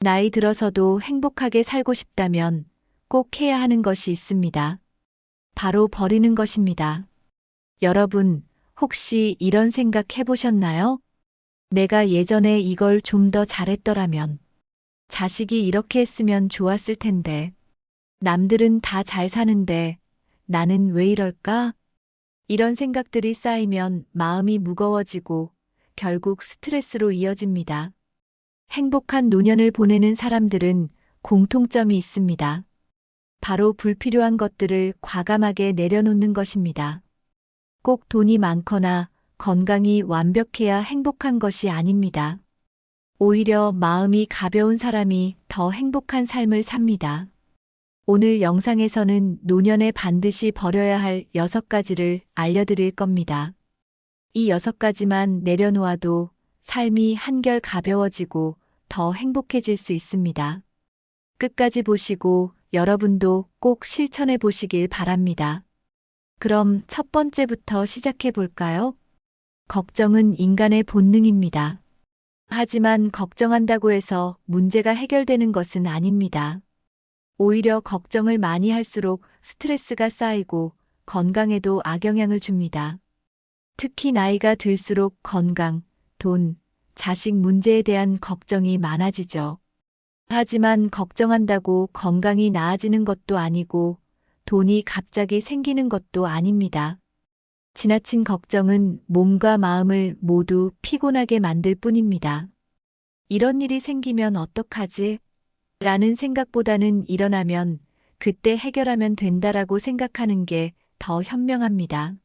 나이 들어서도 행복하게 살고 싶다면 꼭 해야 하는 것이 있습니다. 바로 버리는 것입니다. 여러분, 혹시 이런 생각 해보셨나요? 내가 예전에 이걸 좀 더 잘했더라면, 자식이 이렇게 했으면 좋았을 텐데, 남들은 다 잘 사는데, 나는 왜 이럴까? 이런 생각들이 쌓이면 마음이 무거워지고 결국 스트레스로 이어집니다. 행복한 노년을 보내는 사람들은 공통점이 있습니다. 바로 불필요한 것들을 과감하게 내려놓는 것입니다. 꼭 돈이 많거나 건강이 완벽해야 행복한 것이 아닙니다. 오히려 마음이 가벼운 사람이 더 행복한 삶을 삽니다. 오늘 영상에서는 노년에 반드시 버려야 할 6가지를 알려드릴 겁니다. 이 6가지만 내려놓아도 삶이 한결 가벼워지고 더 행복해질 수 있습니다. 끝까지 보시고 여러분도 꼭 실천해 보시길 바랍니다. 그럼 첫 번째부터 시작해 볼까요? 걱정은 인간의 본능입니다. 하지만 걱정한다고 해서 문제가 해결되는 것은 아닙니다. 오히려 걱정을 많이 할수록 스트레스가 쌓이고 건강에도 악영향을 줍니다. 특히 나이가 들수록 건강, 돈, 자식 문제에 대한 걱정이 많아지죠. 하지만 걱정한다고 건강이 나아지는 것도 아니고 돈이 갑자기 생기는 것도 아닙니다. 지나친 걱정은 몸과 마음을 모두 피곤하게 만들 뿐입니다. 이런 일이 생기면 어떡하지? 라는 생각보다는 일어나면 그때 해결하면 된다라고 생각하는 게 더 현명합니다.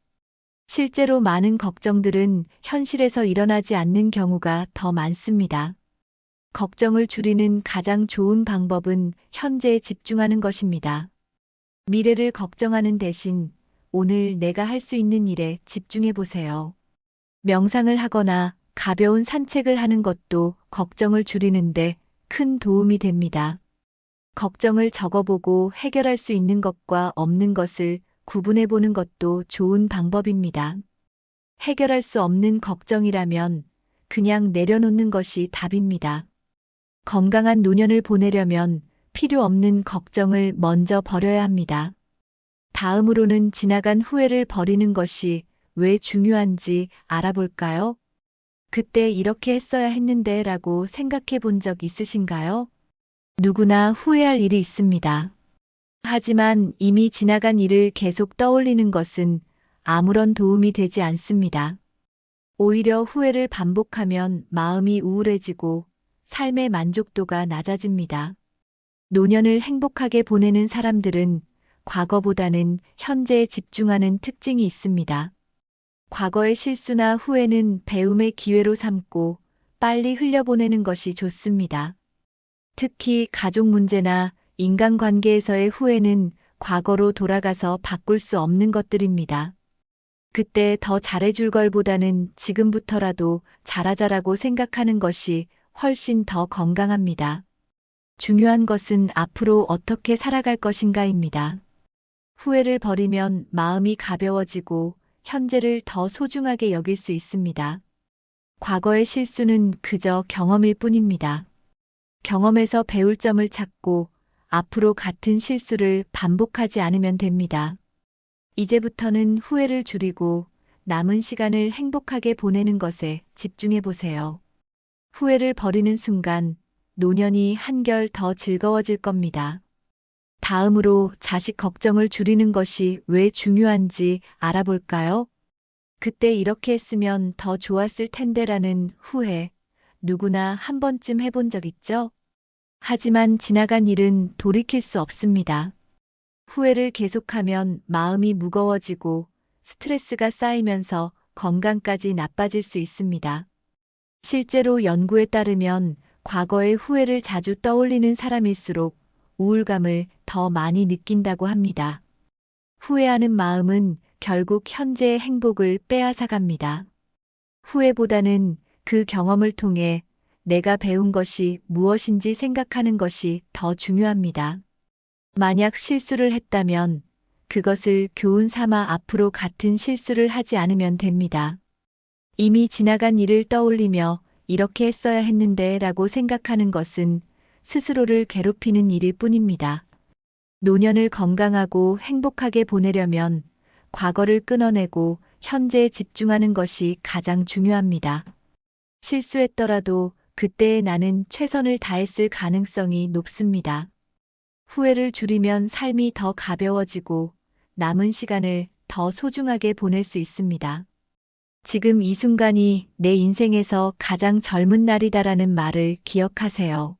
실제로 많은 걱정들은 현실에서 일어나지 않는 경우가 더 많습니다. 걱정을 줄이는 가장 좋은 방법은 현재에 집중하는 것입니다. 미래를 걱정하는 대신 오늘 내가 할 수 있는 일에 집중해 보세요. 명상을 하거나 가벼운 산책을 하는 것도 걱정을 줄이는데 큰 도움이 됩니다. 걱정을 적어보고 해결할 수 있는 것과 없는 것을 구분해 보는 것도 좋은 방법입니다. 해결할 수 없는 걱정이라면 그냥 내려놓는 것이 답입니다. 건강한 노년을 보내려면 필요 없는 걱정을 먼저 버려야 합니다. 다음으로는 지나간 후회를 버리는 것이 왜 중요한지 알아볼까요? 그때 이렇게 했어야 했는데 라고 생각해 본 적 있으신가요? 누구나 후회할 일이 있습니다. 하지만 이미 지나간 일을 계속 떠올리는 것은 아무런 도움이 되지 않습니다. 오히려 후회를 반복하면 마음이 우울해지고 삶의 만족도가 낮아집니다. 노년을 행복하게 보내는 사람들은 과거보다는 현재에 집중하는 특징이 있습니다. 과거의 실수나 후회는 배움의 기회로 삼고 빨리 흘려보내는 것이 좋습니다. 특히 가족 문제나 인간관계에서의 후회는 과거로 돌아가서 바꿀 수 없는 것들입니다. 그때 더 잘해줄 걸보다는 지금부터라도 잘하자라고 생각하는 것이 훨씬 더 건강합니다. 중요한 것은 앞으로 어떻게 살아갈 것인가입니다. 후회를 버리면 마음이 가벼워지고 현재를 더 소중하게 여길 수 있습니다. 과거의 실수는 그저 경험일 뿐입니다. 경험에서 배울 점을 찾고 앞으로 같은 실수를 반복하지 않으면 됩니다. 이제부터는 후회를 줄이고 남은 시간을 행복하게 보내는 것에 집중해 보세요. 후회를 버리는 순간 노년이 한결 더 즐거워질 겁니다. 다음으로 자식 걱정을 줄이는 것이 왜 중요한지 알아볼까요? 그때 이렇게 했으면 더 좋았을 텐데라는 후회, 누구나 한 번쯤 해본 적 있죠? 하지만 지나간 일은 돌이킬 수 없습니다. 후회를 계속하면 마음이 무거워지고 스트레스가 쌓이면서 건강까지 나빠질 수 있습니다. 실제로 연구에 따르면 과거의 후회를 자주 떠올리는 사람일수록 우울감을 더 많이 느낀다고 합니다. 후회하는 마음은 결국 현재의 행복을 빼앗아갑니다. 후회보다는 그 경험을 통해 내가 배운 것이 무엇인지 생각하는 것이 더 중요합니다. 만약 실수를 했다면 그것을 교훈 삼아 앞으로 같은 실수를 하지 않으면 됩니다. 이미 지나간 일을 떠올리며 이렇게 했어야 했는데 라고 생각하는 것은 스스로를 괴롭히는 일일 뿐입니다. 노년을 건강하고 행복하게 보내려면 과거를 끊어내고 현재에 집중하는 것이 가장 중요합니다. 실수했더라도 그때의 나는 최선을 다했을 가능성이 높습니다. 후회를 줄이면 삶이 더 가벼워지고 남은 시간을 더 소중하게 보낼 수 있습니다. 지금 이 순간이 내 인생에서 가장 젊은 날이다라는 말을 기억하세요.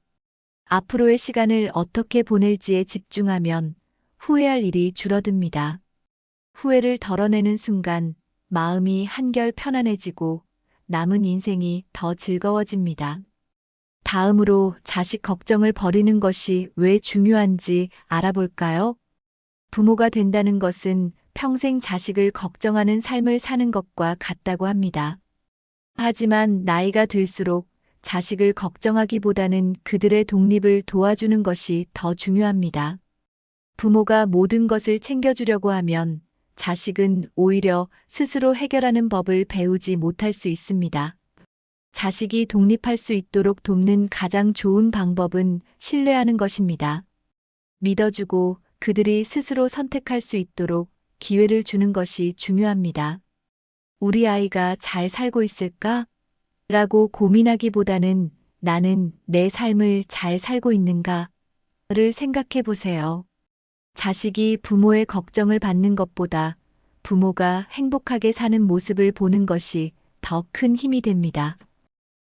앞으로의 시간을 어떻게 보낼지에 집중하면 후회할 일이 줄어듭니다. 후회를 덜어내는 순간 마음이 한결 편안해지고 남은 인생이 더 즐거워집니다. 다음으로 자식 걱정을 버리는 것이 왜 중요한지 알아볼까요? 부모가 된다는 것은 평생 자식을 걱정하는 삶을 사는 것과 같다고 합니다. 하지만 나이가 들수록 자식을 걱정하기보다는 그들의 독립을 도와주는 것이 더 중요합니다. 부모가 모든 것을 챙겨주려고 하면 자식은 오히려 스스로 해결하는 법을 배우지 못할 수 있습니다. 자식이 독립할 수 있도록 돕는 가장 좋은 방법은 신뢰하는 것입니다. 믿어주고 그들이 스스로 선택할 수 있도록 기회를 주는 것이 중요합니다. 우리 아이가 잘 살고 있을까? 라고 고민하기보다는 나는 내 삶을 잘 살고 있는가를 생각해 보세요. 자식이 부모의 걱정을 받는 것보다 부모가 행복하게 사는 모습을 보는 것이 더 큰 힘이 됩니다.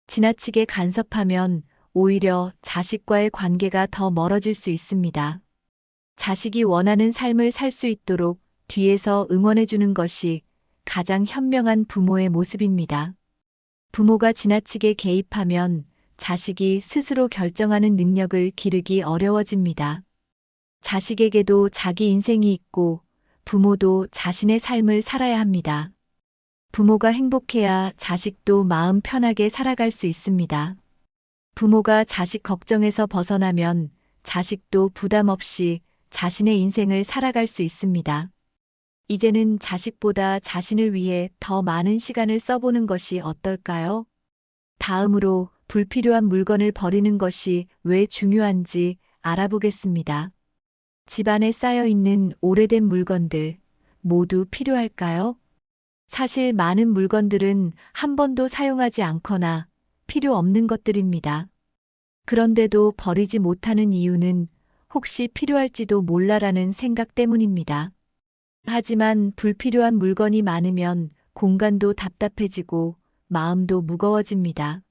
지나치게 간섭하면 오히려 자식과의 관계가 더 멀어질 수 있습니다. 자식이 원하는 삶을 살 수 있도록 뒤에서 응원해 주는 것이 가장 현명한 부모의 모습입니다. 부모가 지나치게 개입하면 자식이 스스로 결정하는 능력을 기르기 어려워집니다. 자식에게도 자기 인생이 있고 부모도 자신의 삶을 살아야 합니다. 부모가 행복해야 자식도 마음 편하게 살아갈 수 있습니다. 부모가 자식 걱정에서 벗어나면 자식도 부담 없이 자신의 인생을 살아갈 수 있습니다. 이제는 자식보다 자신을 위해 더 많은 시간을 써보는 것이 어떨까요? 다음으로 불필요한 물건을 버리는 것이 왜 중요한지 알아보겠습니다. 집안에 쌓여있는 오래된 물건들 모두 필요할까요? 사실 많은 물건들은 한 번도 사용하지 않거나 필요 없는 것들입니다. 그런데도 버리지 못하는 이유는 혹시 필요할지도 몰라라는 생각 때문입니다. 하지만 불필요한 물건이 많으면 공간도 답답해지고 마음도 무거워집니다.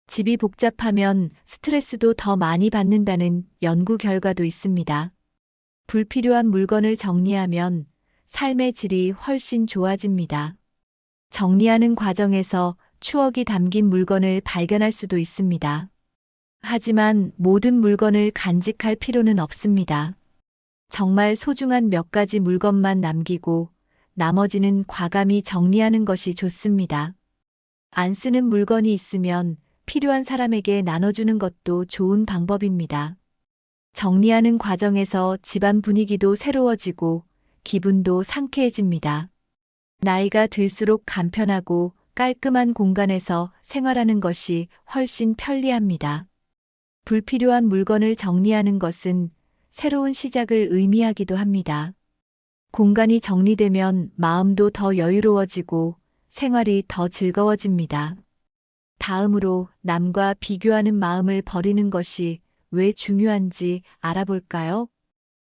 집이 복잡하면 스트레스도 더 많이 받는다는 연구 결과도 있습니다. 불필요한 물건을 정리하면 삶의 질이 훨씬 좋아집니다. 정리하는 과정에서 추억이 담긴 물건을 발견할 수도 있습니다. 하지만 모든 물건을 간직할 필요는 없습니다. 정말 소중한 몇 가지 물건만 남기고 나머지는 과감히 정리하는 것이 좋습니다. 안 쓰는 물건이 있으면 필요한 사람에게 나눠주는 것도 좋은 방법입니다. 정리하는 과정에서 집안 분위기도 새로워지고 기분도 상쾌해집니다. 나이가 들수록 간편하고 깔끔한 공간에서 생활하는 것이 훨씬 편리합니다. 불필요한 물건을 정리하는 것은 새로운 시작을 의미하기도 합니다. 공간이 정리되면 마음도 더 여유로워지고 생활이 더 즐거워집니다. 다음으로 남과 비교하는 마음을 버리는 것이 왜 중요한지 알아볼까요?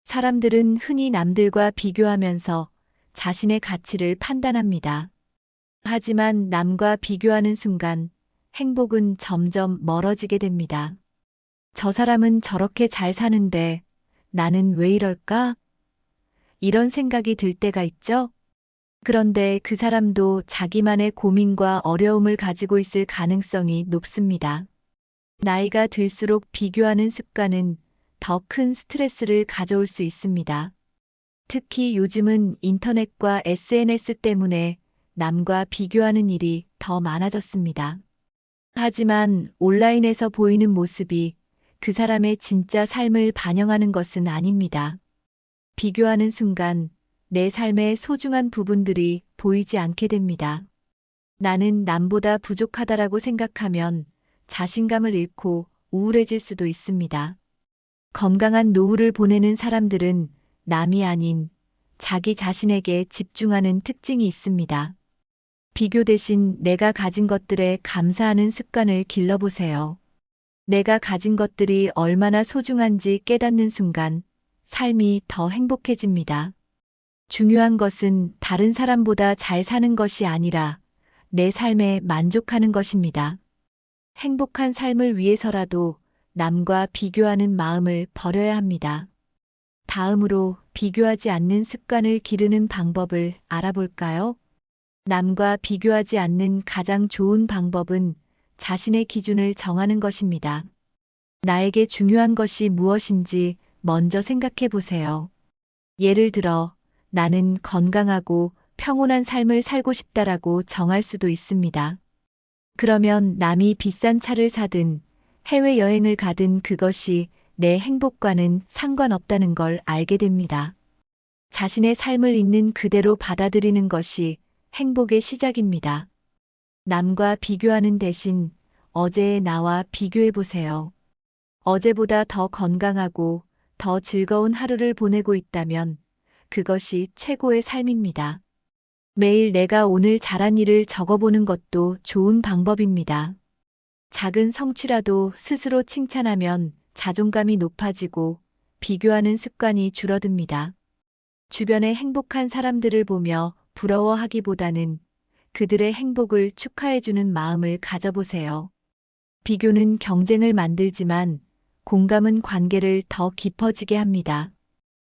사람들은 흔히 남들과 비교하면서 자신의 가치를 판단합니다. 하지만 남과 비교하는 순간 행복은 점점 멀어지게 됩니다. 저 사람은 저렇게 잘 사는데 나는 왜 이럴까? 이런 생각이 들 때가 있죠? 그런데 그 사람도 자기만의 고민과 어려움을 가지고 있을 가능성이 높습니다. 나이가 들수록 비교하는 습관은 더 큰 스트레스를 가져올 수 있습니다. 특히 요즘은 인터넷과 SNS 때문에 남과 비교하는 일이 더 많아졌습니다. 하지만 온라인에서 보이는 모습이 그 사람의 진짜 삶을 반영하는 것은 아닙니다. 비교하는 순간 내 삶의 소중한 부분들이 보이지 않게 됩니다. 나는 남보다 부족하다라고 생각하면 자신감을 잃고 우울해질 수도 있습니다. 건강한 노후를 보내는 사람들은 남이 아닌 자기 자신에게 집중하는 특징이 있습니다. 비교 대신 내가 가진 것들에 감사하는 습관을 길러보세요. 내가 가진 것들이 얼마나 소중한지 깨닫는 순간 삶이 더 행복해집니다. 중요한 것은 다른 사람보다 잘 사는 것이 아니라 내 삶에 만족하는 것입니다. 행복한 삶을 위해서라도 남과 비교하는 마음을 버려야 합니다. 다음으로 비교하지 않는 습관을 기르는 방법을 알아볼까요? 남과 비교하지 않는 가장 좋은 방법은 자신의 기준을 정하는 것입니다. 나에게 중요한 것이 무엇인지 먼저 생각해 보세요. 예를 들어, 나는 건강하고 평온한 삶을 살고 싶다라고 정할 수도 있습니다. 그러면 남이 비싼 차를 사든 해외여행을 가든 그것이 내 행복과는 상관없다는 걸 알게 됩니다. 자신의 삶을 있는 그대로 받아들이는 것이 행복의 시작입니다. 남과 비교하는 대신 어제의 나와 비교해 보세요. 어제보다 더 건강하고 더 즐거운 하루를 보내고 있다면 그것이 최고의 삶입니다. 매일 내가 오늘 잘한 일을 적어보는 것도 좋은 방법입니다. 작은 성취라도 스스로 칭찬하면 자존감이 높아지고 비교하는 습관이 줄어듭니다. 주변의 행복한 사람들을 보며 부러워하기보다는 그들의 행복을 축하해주는 마음을 가져보세요. 비교는 경쟁을 만들지만 공감은 관계를 더 깊어지게 합니다.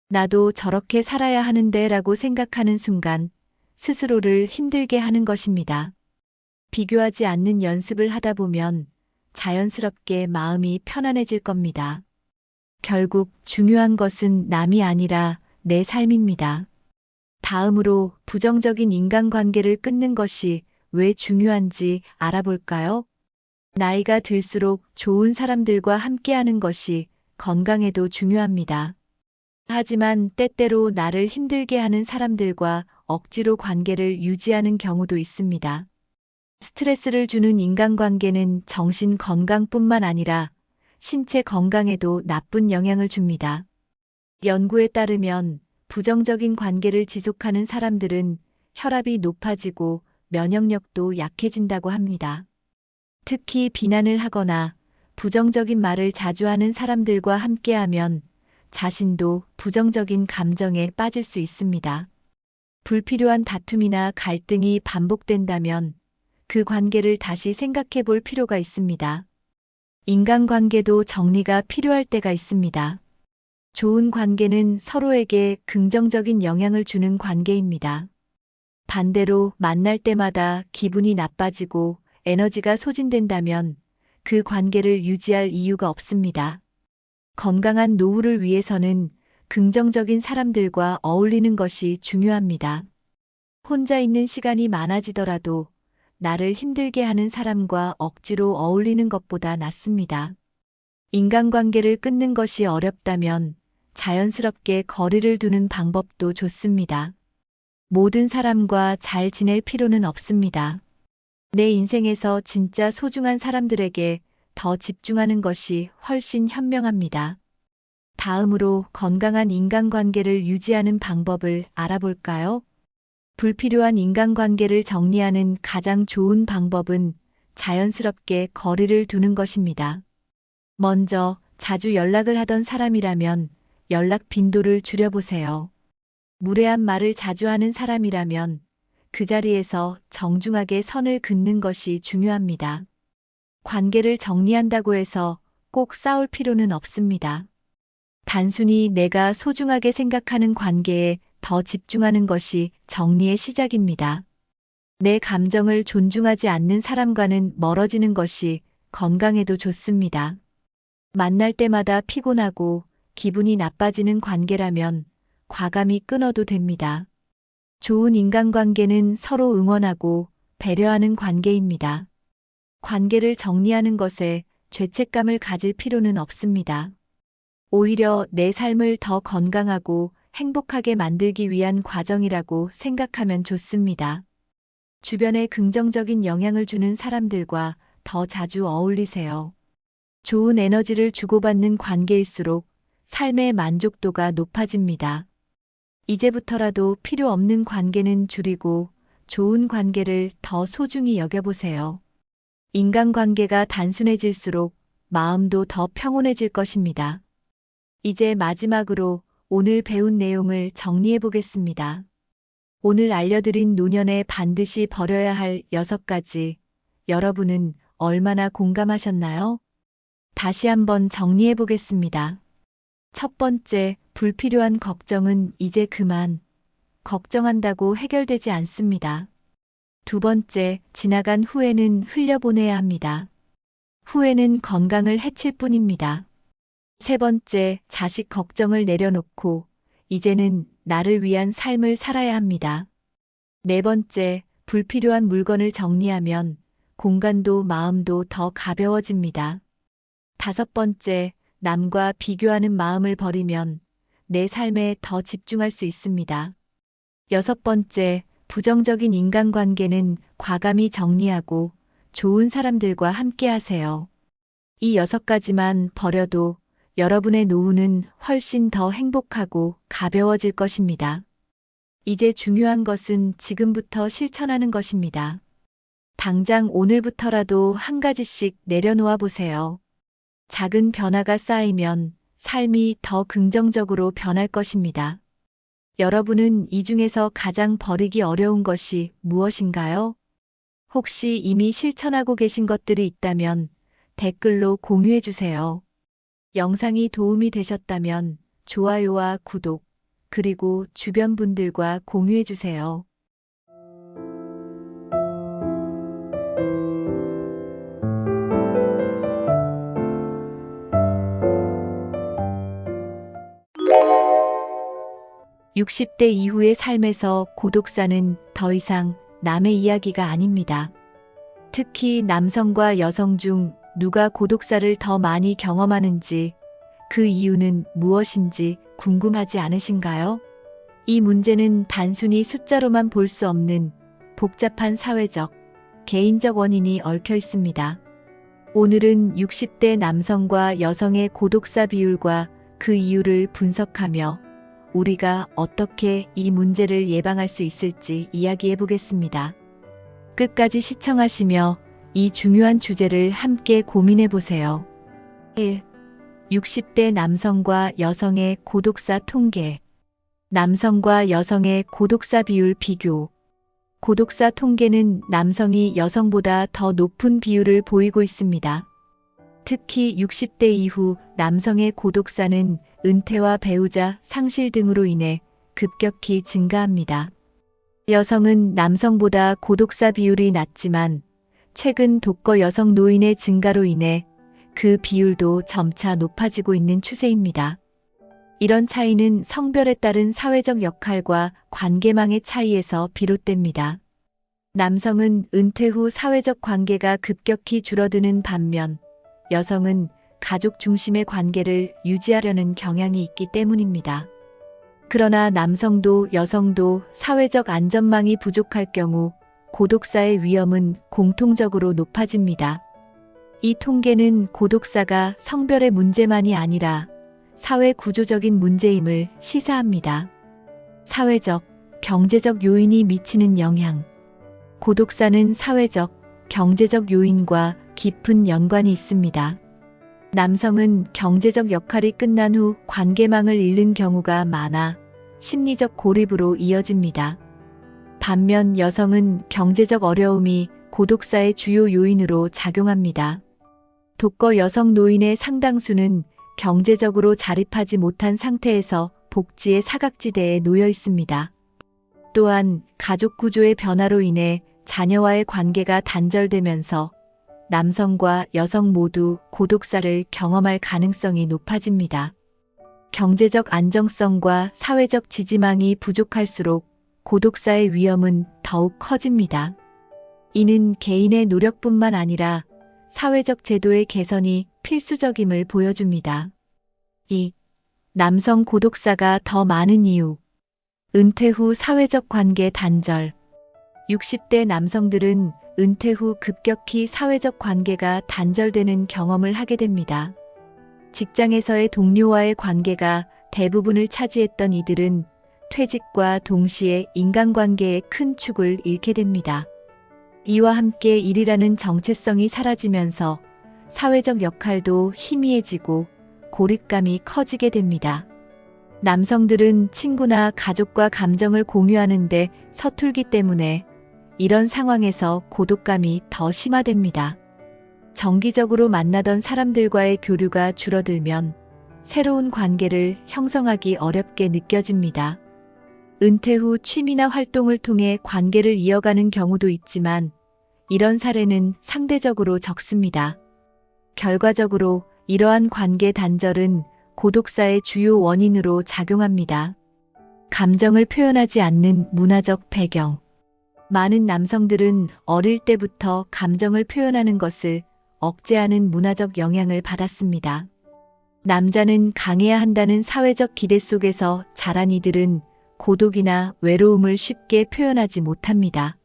나도 저렇게 살아야 하는데 라고 생각하는 순간 스스로를 힘들게 하는 것입니다. 비교하지 않는 연습을 하다 보면 자연스럽게 마음이 편안해질 겁니다. 결국 중요한 것은 남이 아니라 내 삶입니다. 다음으로 부정적인 인간관계를 끊는 것이 왜 중요한지 알아볼까요? 나이가 들수록 좋은 사람들과 함께하는 것이 건강에도 중요합니다. 하지만 때때로 나를 힘들게 하는 사람들과 억지로 관계를 유지하는 경우도 있습니다. 스트레스를 주는 인간관계는 정신 건강뿐만 아니라 신체 건강에도 나쁜 영향을 줍니다. 연구에 따르면 부정적인 관계를 지속하는 사람들은 혈압이 높아지고 면역력도 약해진다고 합니다. 특히 비난을 하거나 부정적인 말을 자주 하는 사람들과 함께하면 자신도 부정적인 감정에 빠질 수 있습니다. 불필요한 다툼이나 갈등이 반복된다면 그 관계를 다시 생각해 볼 필요가 있습니다. 인간관계도 정리가 필요할 때가 있습니다. 좋은 관계는 서로에게 긍정적인 영향을 주는 관계입니다. 반대로 만날 때마다 기분이 나빠지고 에너지가 소진된다면 그 관계를 유지할 이유가 없습니다. 건강한 노후를 위해서는 긍정적인 사람들과 어울리는 것이 중요합니다. 혼자 있는 시간이 많아지더라도 나를 힘들게 하는 사람과 억지로 어울리는 것보다 낫습니다. 인간관계를 끊는 것이 어렵다면 자연스럽게 거리를 두는 방법도 좋습니다. 모든 사람과 잘 지낼 필요는 없습니다. 내 인생에서 진짜 소중한 사람들에게 더 집중하는 것이 훨씬 현명합니다. 다음으로 건강한 인간관계를 유지하는 방법을 알아볼까요? 불필요한 인간관계를 정리하는 가장 좋은 방법은 자연스럽게 거리를 두는 것입니다. 먼저 자주 연락을 하던 사람이라면 연락 빈도를 줄여보세요. 무례한 말을 자주 하는 사람이라면 그 자리에서 정중하게 선을 긋는 것이 중요합니다. 관계를 정리한다고 해서 꼭 싸울 필요는 없습니다. 단순히 내가 소중하게 생각하는 관계에 더 집중하는 것이 정리의 시작입니다. 내 감정을 존중하지 않는 사람과는 멀어지는 것이 건강에도 좋습니다. 만날 때마다 피곤하고 기분이 나빠지는 관계라면 과감히 끊어도 됩니다. 좋은 인간관계는 서로 응원하고 배려하는 관계입니다. 관계를 정리하는 것에 죄책감을 가질 필요는 없습니다. 오히려 내 삶을 더 건강하고 행복하게 만들기 위한 과정이라고 생각하면 좋습니다. 주변에 긍정적인 영향을 주는 사람들과 더 자주 어울리세요. 좋은 에너지를 주고받는 관계일수록 삶의 만족도가 높아집니다. 이제부터라도 필요 없는 관계는 줄이고 좋은 관계를 더 소중히 여겨보세요. 인간관계가 단순해질수록 마음도 더 평온해질 것입니다. 이제 마지막으로 오늘 배운 내용을 정리해 보겠습니다. 오늘 알려드린 노년에 반드시 버려야 할 6가지, 여러분은 얼마나 공감하셨나요? 다시 한번 정리해 보겠습니다. 첫 번째, 불필요한 걱정은 이제 그만. 걱정한다고 해결되지 않습니다. 두 번째, 지나간 후회는 흘려보내야 합니다. 후회는 건강을 해칠 뿐입니다. 세 번째, 자식 걱정을 내려놓고 이제는 나를 위한 삶을 살아야 합니다. 네 번째, 불필요한 물건을 정리하면 공간도 마음도 더 가벼워집니다. 다섯 번째, 남과 비교하는 마음을 버리면 내 삶에 더 집중할 수 있습니다. 여섯 번째, 부정적인 인간관계는 과감히 정리하고 좋은 사람들과 함께 하세요. 이 6가지만 버려도 여러분의 노후는 훨씬 더 행복하고 가벼워질 것입니다. 이제 중요한 것은 지금부터 실천하는 것입니다. 당장 오늘부터라도 한 가지씩 내려놓아 보세요. 작은 변화가 쌓이면 삶이 더 긍정적으로 변할 것입니다. 여러분은 이 중에서 가장 버리기 어려운 것이 무엇인가요? 혹시 이미 실천하고 계신 것들이 있다면 댓글로 공유해 주세요. 영상이 도움이 되셨다면 좋아요와 구독, 그리고 주변 분들과 공유해 주세요. (60대) 이후의 삶에서 고독사는 더 이상 남의 이야기가 아닙니다. 특히 남성과 여성 중 누가 고독사를 더 많이 경험하는지, 그 이유는 무엇인지 궁금하지 않으신가요? 이 문제는 단순히 숫자로만 볼 수 없는 복잡한 사회적, 개인적 원인이 얽혀 있습니다. 오늘은 60대 남성과 여성의 고독사 비율과 그 이유를 분석하며 우리가 어떻게 이 문제를 예방할 수 있을지 이야기해 보겠습니다. 끝까지 시청하시며 이 중요한 주제를 함께 고민해 보세요. 1. 60대 남성과 여성의 고독사 통계. 남성과 여성의 고독사 비율 비교. 고독사 통계는 남성이 여성보다 더 높은 비율을 보이고 있습니다. 특히 60대 이후 남성의 고독사는 은퇴와 배우자 상실 등으로 인해 급격히 증가합니다. 여성은 남성보다 고독사 비율이 낮지만 최근 독거 여성 노인의 증가로 인해 그 비율도 점차 높아지고 있는 추세입니다. 이런 차이는 성별에 따른 사회적 역할과 관계망의 차이에서 비롯됩니다. 남성은 은퇴 후 사회적 관계가 급격히 줄어드는 반면 여성은 가족 중심의 관계를 유지하려는 경향이 있기 때문입니다. 그러나 남성도 여성도 사회적 안전망이 부족할 경우 고독사의 위험은 공통적으로 높아집니다. 이 통계는 고독사가 성별의 문제만이 아니라 사회 구조적인 문제임을 시사합니다. 사회적, 경제적 요인이 미치는 영향. 고독사는 사회적, 경제적 요인과 깊은 연관이 있습니다. 남성은 경제적 역할이 끝난 후 관계망을 잃는 경우가 많아 심리적 고립으로 이어집니다. 반면 여성은 경제적 어려움이 고독사의 주요 요인으로 작용합니다. 독거 여성 노인의 상당수는 경제적으로 자립하지 못한 상태에서 복지의 사각지대에 놓여 있습니다. 또한 가족 구조의 변화로 인해 자녀와의 관계가 단절되면서 남성과 여성 모두 고독사를 경험할 가능성이 높아집니다. 경제적 안정성과 사회적 지지망이 부족할수록 고독사의 위험은 더욱 커집니다. 이는 개인의 노력뿐만 아니라 사회적 제도의 개선이 필수적임을 보여줍니다. 2. 남성 고독사가 더 많은 이유. 은퇴 후 사회적 관계 단절. 60대 남성들은 은퇴 후 급격히 사회적 관계가 단절되는 경험을 하게 됩니다. 직장에서의 동료와의 관계가 대부분을 차지했던 이들은 퇴직과 동시에 인간관계의 큰 축을 잃게 됩니다. 이와 함께 일이라는 정체성이 사라지면서 사회적 역할도 희미해지고 고립감이 커지게 됩니다. 남성들은 친구나 가족과 감정을 공유하는데 서툴기 때문에 이런 상황에서 고독감이 더 심화됩니다. 정기적으로 만나던 사람들과의 교류가 줄어들면 새로운 관계를 형성하기 어렵게 느껴집니다. 은퇴 후 취미나 활동을 통해 관계를 이어가는 경우도 있지만 이런 사례는 상대적으로 적습니다. 결과적으로 이러한 관계 단절은 고독사의 주요 원인으로 작용합니다. 감정을 표현하지 않는 문화적 배경. 많은 남성들은 어릴 때부터 감정을 표현하는 것을 억제하는 문화적 영향을 받았습니다. 남자는 강해야 한다는 사회적 기대 속에서 자란 이들은 고독이나 외로움을 쉽게 표현하지 못합니다.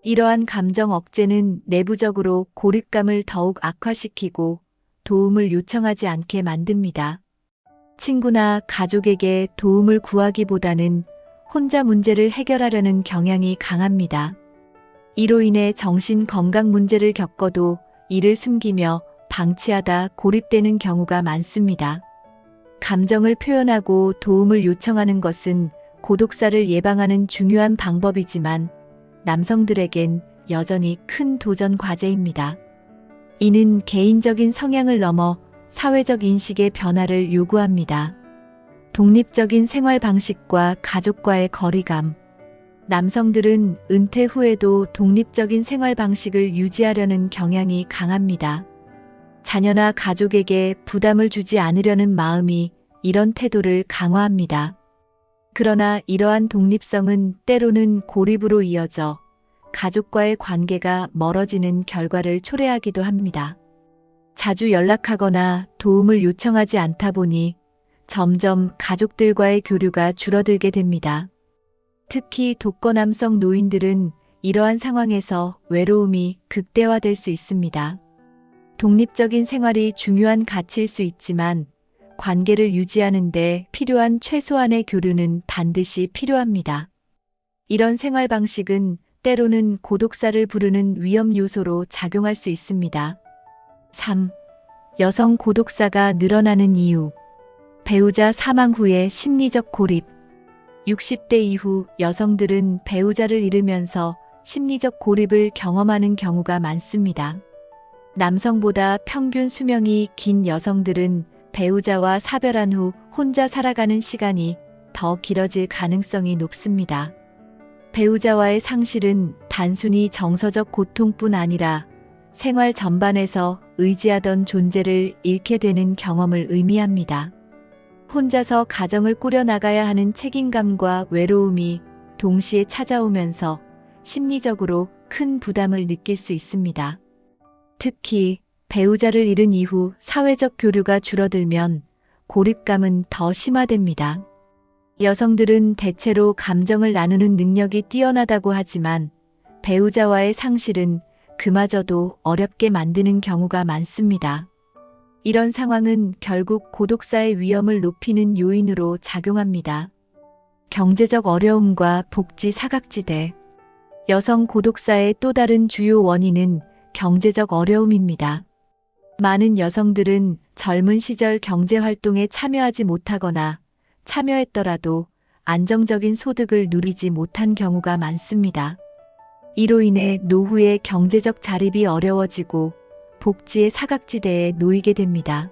이러한 감정 억제는 내부적으로 고립감을 더욱 악화시키고 도움을 요청하지 않게 만듭니다. 친구나 가족에게 도움을 구하기보다는 혼자 문제를 해결하려는 경향이 강합니다. 이로 인해 정신 건강 문제를 겪어도 이를 숨기며 방치하다 고립되는 경우가 많습니다. 감정을 표현하고 도움을 요청하는 것은 고독사를 예방하는 중요한 방법이지만 남성들에겐 여전히 큰 도전 과제입니다. 이는 개인적인 성향을 넘어 사회적 인식의 변화를 요구합니다. 독립적인 생활 방식과 가족과의 거리감. 남성들은 은퇴 후에도 독립적인 생활 방식을 유지하려는 경향이 강합니다. 자녀나 가족에게 부담을 주지 않으려는 마음이 이런 태도를 강화합니다. 그러나 이러한 독립성은 때로는 고립으로 이어져 가족과의 관계가 멀어지는 결과를 초래하기도 합니다. 자주 연락하거나 도움을 요청하지 않다 보니 점점 가족들과의 교류가 줄어들게 됩니다. 특히 독거 남성 노인들은 이러한 상황에서 외로움이 극대화될 수 있습니다. 독립적인 생활이 중요한 가치일 수 있지만 관계를 유지하는 데 필요한 최소한의 교류는 반드시 필요합니다. 이런 생활 방식은 때로는 고독사를 부르는 위험 요소로 작용할 수 있습니다. 3. 여성 고독사가 늘어나는 이유. 배우자 사망 후의 심리적 고립. 60대 이후 여성들은 배우자를 잃으면서 심리적 고립을 경험하는 경우가 많습니다. 남성보다 평균 수명이 긴 여성들은 배우자와 사별한 후 혼자 살아가는 시간이 더 길어질 가능성이 높습니다. 배우자와의 상실은 단순히 정서적 고통뿐 아니라 생활 전반에서 의지하던 존재를 잃게 되는 경험을 의미합니다. 혼자서 가정을 꾸려나가야 하는 책임감과 외로움이 동시에 찾아오면서 심리적으로 큰 부담을 느낄 수 있습니다. 특히 배우자를 잃은 이후 사회적 교류가 줄어들면 고립감은 더 심화됩니다. 여성들은 대체로 감정을 나누는 능력이 뛰어나다고 하지만 배우자와의 상실은 그마저도 어렵게 만드는 경우가 많습니다. 이런 상황은 결국 고독사의 위험을 높이는 요인으로 작용합니다. 경제적 어려움과 복지 사각지대. 여성 고독사의 또 다른 주요 원인은 경제적 어려움입니다. 많은 여성들은 젊은 시절 경제활동에 참여하지 못하거나 참여했더라도 안정적인 소득을 누리지 못한 경우가 많습니다. 이로 인해 노후의 경제적 자립이 어려워지고 복지의 사각지대에 놓이게 됩니다.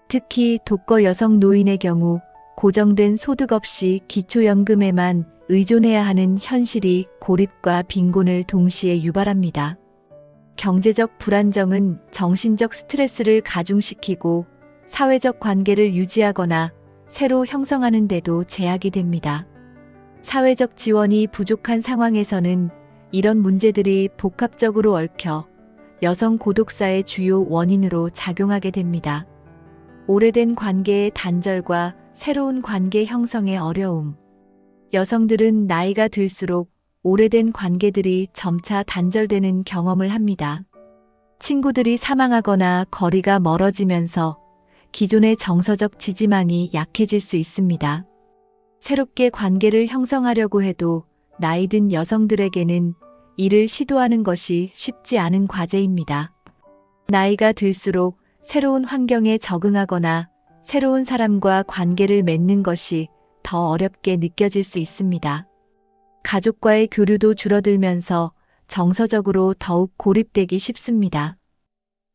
특히 독거 여성 노인의 경우 고정된 소득 없이 기초연금에만 의존해야 하는 현실이 고립과 빈곤을 동시에 유발합니다. 경제적 불안정은 정신적 스트레스를 가중시키고 사회적 관계를 유지하거나 새로 형성하는 데도 제약이 됩니다. 사회적 지원이 부족한 상황에서는 이런 문제들이 복합적으로 얽혀 여성 고독사의 주요 원인으로 작용하게 됩니다. 오래된 관계의 단절과 새로운 관계 형성의 어려움. 여성들은 나이가 들수록 오래된 관계들이 점차 단절되는 경험을 합니다. 친구들이 사망하거나 거리가 멀어지면서 기존의 정서적 지지망이 약해질 수 있습니다. 새롭게 관계를 형성하려고 해도 나이 든 여성들에게는 이를 시도하는 것이 쉽지 않은 과제입니다. 나이가 들수록 새로운 환경에 적응하거나 새로운 사람과 관계를 맺는 것이 더 어렵게 느껴질 수 있습니다. 가족과의 교류도 줄어들면서 정서적으로 더욱 고립되기 쉽습니다.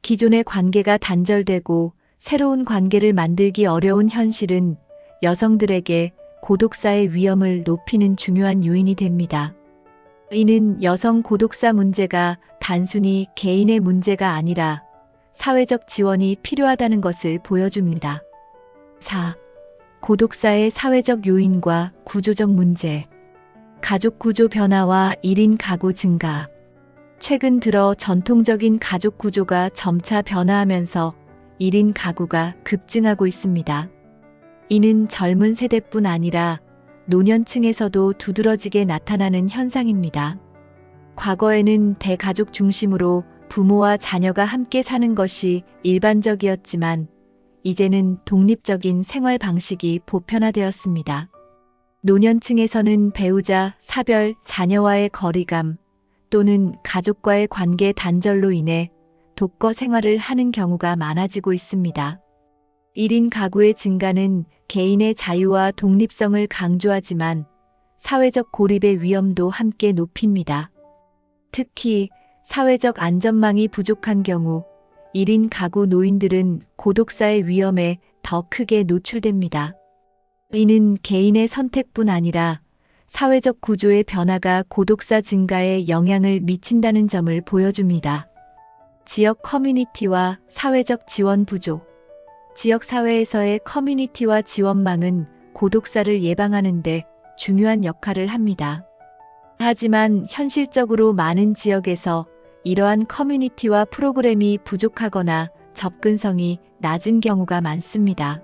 기존의 관계가 단절되고 새로운 관계를 만들기 어려운 현실은 여성들에게 고독사의 위험을 높이는 중요한 요인이 됩니다. 이는 여성 고독사 문제가 단순히 개인의 문제가 아니라 사회적 지원이 필요하다는 것을 보여줍니다. 4. 고독사의 사회적 요인과 구조적 문제. 가족 구조 변화와 1인 가구 증가. 최근 들어 전통적인 가족 구조가 점차 변화하면서 1인 가구가 급증하고 있습니다. 이는 젊은 세대뿐 아니라 노년층에서도 두드러지게 나타나는 현상입니다. 과거에는 대가족 중심으로 부모와 자녀가 함께 사는 것이 일반적이었지만 이제는 독립적인 생활 방식이 보편화되었습니다. 노년층에서는 배우자, 사별, 자녀와의 거리감 또는 가족과의 관계 단절로 인해 독거 생활을 하는 경우가 많아지고 있습니다. 1인 가구의 증가는 개인의 자유와 독립성을 강조하지만 사회적 고립의 위험도 함께 높입니다. 특히 사회적 안전망이 부족한 경우 1인 가구 노인들은 고독사의 위험에 더 크게 노출됩니다. 이는 개인의 선택뿐 아니라 사회적 구조의 변화가 고독사 증가에 영향을 미친다는 점을 보여줍니다. 지역 커뮤니티와 사회적 지원 부족. 지역 사회에서의 커뮤니티와 지원망은 고독사를 예방하는 데 중요한 역할을 합니다. 하지만 현실적으로 많은 지역에서 이러한 커뮤니티와 프로그램이 부족하거나 접근성이 낮은 경우가 많습니다.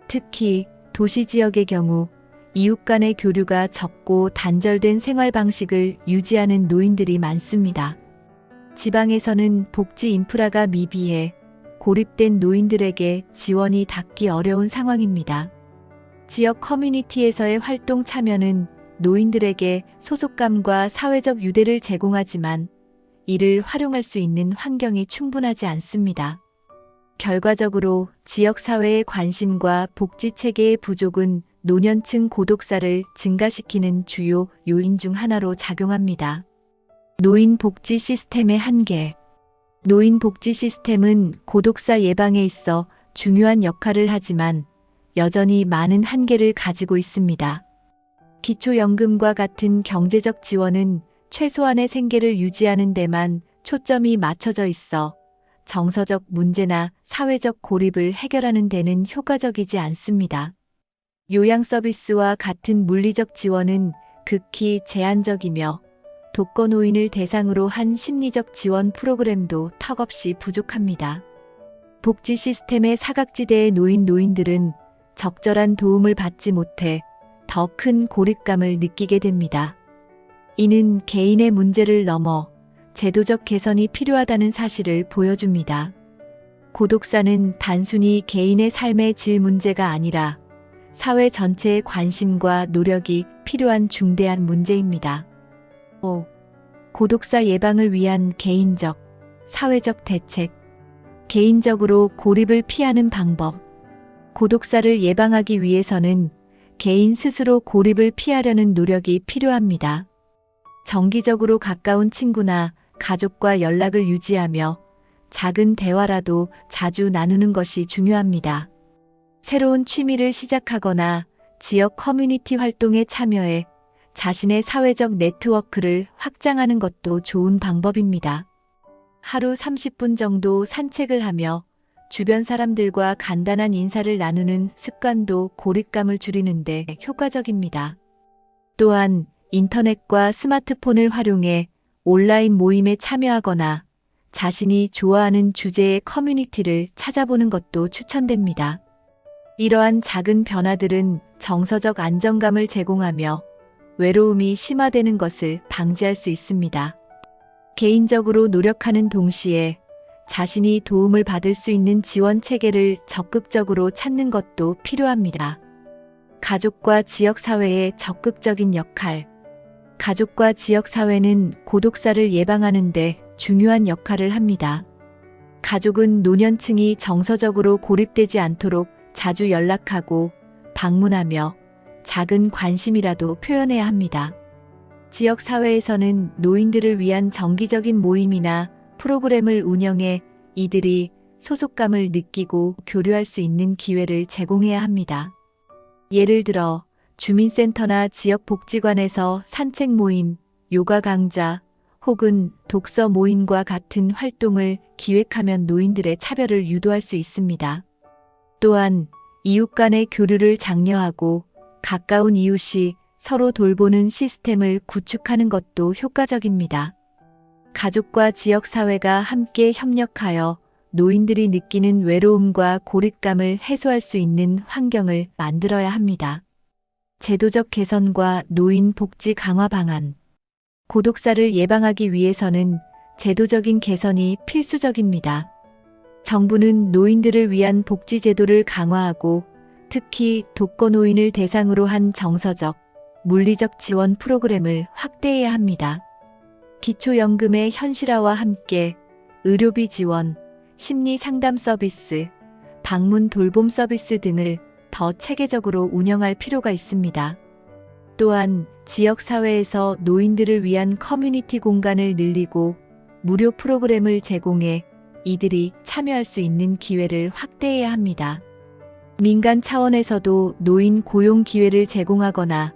특히 도시 지역의 경우 이웃 간의 교류가 적고 단절된 생활 방식을 유지하는 노인들이 많습니다. 지방에서는 복지 인프라가 미비해 고립된 노인들에게 지원이 닿기 어려운 상황입니다. 지역 커뮤니티에서의 활동 참여는 노인들에게 소속감과 사회적 유대를 제공하지만 이를 활용할 수 있는 환경이 충분하지 않습니다. 결과적으로 지역사회의 관심과 복지체계의 부족은 노년층 고독사를 증가시키는 주요 요인 중 하나로 작용합니다. 노인 복지 시스템의 한계. 노인 복지 시스템은 고독사 예방에 있어 중요한 역할을 하지만 여전히 많은 한계를 가지고 있습니다. 기초연금과 같은 경제적 지원은 최소한의 생계를 유지하는 데만 초점이 맞춰져 있어 정서적 문제나 사회적 고립을 해결하는 데는 효과적이지 않습니다. 요양 서비스와 같은 물리적 지원은 극히 제한적이며 독거노인을 대상으로 한 심리적 지원 프로그램도 턱없이 부족합니다. 복지 시스템의 사각지대에 놓인 노인들은 적절한 도움을 받지 못해 더 큰 고립감을 느끼게 됩니다. 이는 개인의 문제를 넘어 제도적 개선이 필요하다는 사실을 보여줍니다. 고독사는 단순히 개인의 삶의 질 문제가 아니라 사회 전체의 관심과 노력이 필요한 중대한 문제입니다. 5. 고독사 예방을 위한 개인적, 사회적 대책. 개인적으로 고립을 피하는 방법. 고독사를 예방하기 위해서는 개인 스스로 고립을 피하려는 노력이 필요합니다. 정기적으로 가까운 친구나 가족과 연락을 유지하며 작은 대화라도 자주 나누는 것이 중요합니다. 새로운 취미를 시작하거나 지역 커뮤니티 활동에 참여해 자신의 사회적 네트워크를 확장하는 것도 좋은 방법입니다. 하루 30분 정도 산책을 하며 주변 사람들과 간단한 인사를 나누는 습관도 고립감을 줄이는 데 효과적입니다. 또한 인터넷과 스마트폰을 활용해 온라인 모임에 참여하거나 자신이 좋아하는 주제의 커뮤니티를 찾아보는 것도 추천됩니다. 이러한 작은 변화들은 정서적 안정감을 제공하며 외로움이 심화되는 것을 방지할 수 있습니다. 개인적으로 노력하는 동시에 자신이 도움을 받을 수 있는 지원 체계를 적극적으로 찾는 것도 필요합니다. 가족과 지역사회의 적극적인 역할. 가족과 지역사회는 고독사를 예방하는 데 중요한 역할을 합니다. 가족은 노년층이 정서적으로 고립되지 않도록 자주 연락하고 방문하며 작은 관심이라도 표현해야 합니다. 지역사회에서는 노인들을 위한 정기적인 모임이나 프로그램을 운영해 이들이 소속감을 느끼고 교류할 수 있는 기회를 제공해야 합니다. 예를 들어 주민센터나 지역복지관에서 산책 모임, 요가 강좌 혹은 독서 모임과 같은 활동을 기획하면 노인들의 차별을 유도할 수 있습니다. 또한 이웃 간의 교류를 장려하고 가까운 이웃이 서로 돌보는 시스템을 구축하는 것도 효과적입니다. 가족과 지역사회가 함께 협력하여 노인들이 느끼는 외로움과 고립감을 해소할 수 있는 환경을 만들어야 합니다. 제도적 개선과 노인 복지 강화 방안. 고독사를 예방하기 위해서는 제도적인 개선이 필수적입니다. 정부는 노인들을 위한 복지 제도를 강화하고 특히 독거노인을 대상으로 한 정서적, 물리적 지원 프로그램을 확대해야 합니다. 기초연금의 현실화와 함께 의료비 지원, 심리 상담 서비스, 방문 돌봄 서비스 등을 더 체계적으로 운영할 필요가 있습니다. 또한 지역사회에서 노인들을 위한 커뮤니티 공간을 늘리고 무료 프로그램을 제공해 이들이 참여할 수 있는 기회를 확대해야 합니다. 민간 차원에서도 노인 고용 기회를 제공하거나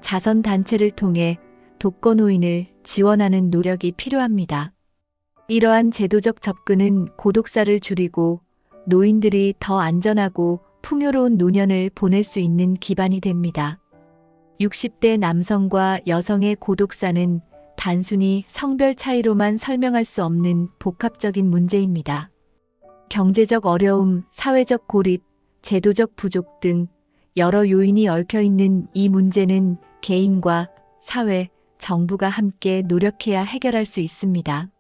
자선단체를 통해 독거노인을 지원하는 노력이 필요합니다. 이러한 제도적 접근은 고독사를 줄이고 노인들이 더 안전하고 풍요로운 노년을 보낼 수 있는 기반이 됩니다. 60대 남성과 여성의 고독사는 단순히 성별 차이로만 설명할 수 없는 복합적인 문제입니다. 경제적 어려움, 사회적 고립, 제도적 부족 등 여러 요인이 얽혀 있는 이 문제는 개인과 사회, 정부가 함께 노력해야 해결할 수 있습니다.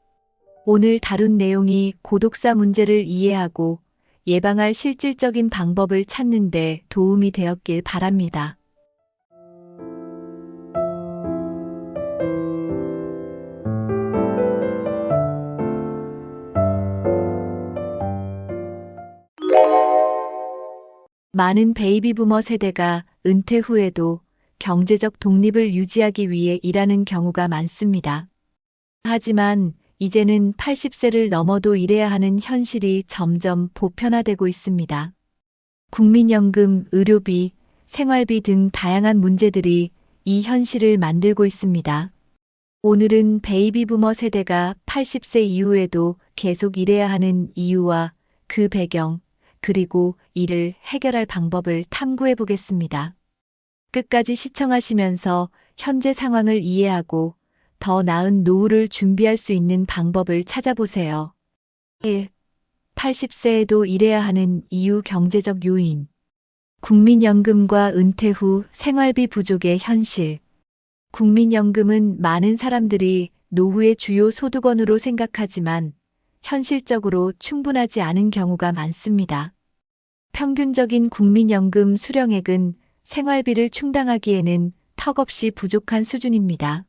오늘 다룬 내용이 고독사 문제를 이해하고 예방할 실질적인 방법을 찾는 데 도움이 되었길 바랍니다. 많은 베이비부머 세대가 은퇴 후에도 경제적 독립을 유지하기 위해 일하는 경우가 많습니다. 하지만 이제는 80세를 넘어도 일해야 하는 현실이 점점 보편화되고 있습니다. 국민연금, 의료비, 생활비 등 다양한 문제들이 이 현실을 만들고 있습니다. 오늘은 베이비부머 세대가 80세 이후에도 계속 일해야 하는 이유와 그 배경, 그리고 이를 해결할 방법을 탐구해 보겠습니다. 끝까지 시청하시면서 현재 상황을 이해하고 더 나은 노후를 준비할 수 있는 방법을 찾아보세요. 1. 80세에도 일해야 하는 이유 경제적 요인. 국민연금과 은퇴 후 생활비 부족의 현실. 국민연금은 많은 사람들이 노후의 주요 소득원으로 생각하지만 현실적으로 충분하지 않은 경우가 많습니다. 평균적인 국민연금 수령액은 생활비를 충당하기에는 턱없이 부족한 수준입니다.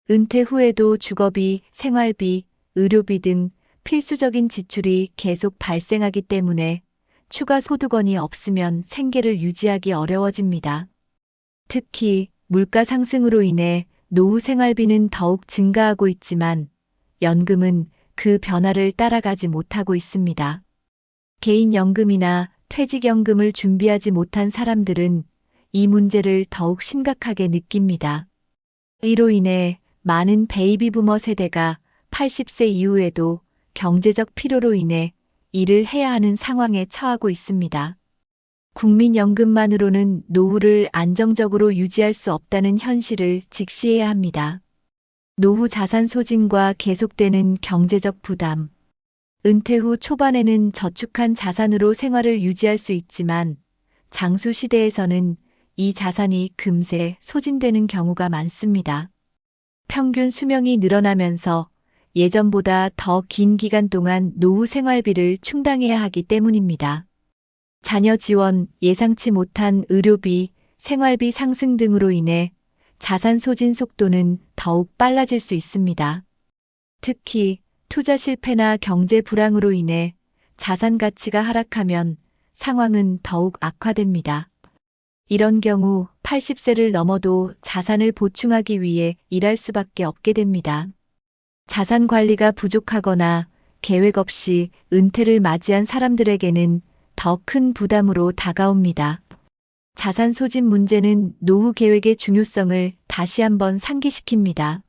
은퇴 후에도 주거비, 생활비, 의료비 등 필수적인 지출이 계속 발생하기 때문에 추가 소득원이 없으면 생계를 유지하기 어려워집니다. 특히 물가 상승으로 인해 노후 생활비는 더욱 증가하고 있지만 연금은 그 변화를 따라가지 못하고 있습니다. 개인연금이나 퇴직연금을 준비하지 못한 사람들은 이 문제를 더욱 심각하게 느낍니다. 이로 인해 많은 베이비부머 세대가 80세 이후에도 경제적 필요로 인해 일을 해야 하는 상황에 처하고 있습니다. 국민연금만으로는 노후를 안정적으로 유지할 수 없다는 현실을 직시해야 합니다. 노후 자산 소진과 계속되는 경제적 부담. 은퇴 후 초반에는 저축한 자산으로 생활을 유지할 수 있지만 장수 시대에서는 이 자산이 금세 소진되는 경우가 많습니다. 평균 수명이 늘어나면서 예전보다 더 긴 기간 동안 노후 생활비를 충당해야 하기 때문입니다. 자녀 지원, 예상치 못한 의료비, 생활비 상승 등으로 인해 자산 소진 속도는 더욱 빨라질 수 있습니다. 특히 투자 실패나 경제 불황으로 인해 자산 가치가 하락하면 상황은 더욱 악화됩니다. 이런 경우 80세를 넘어도 자산을 보충하기 위해 일할 수밖에 없게 됩니다. 자산 관리가 부족하거나 계획 없이 은퇴를 맞이한 사람들에게는 더 큰 부담으로 다가옵니다. 자산 소진 문제는 노후 계획의 중요성을 다시 한번 상기시킵니다.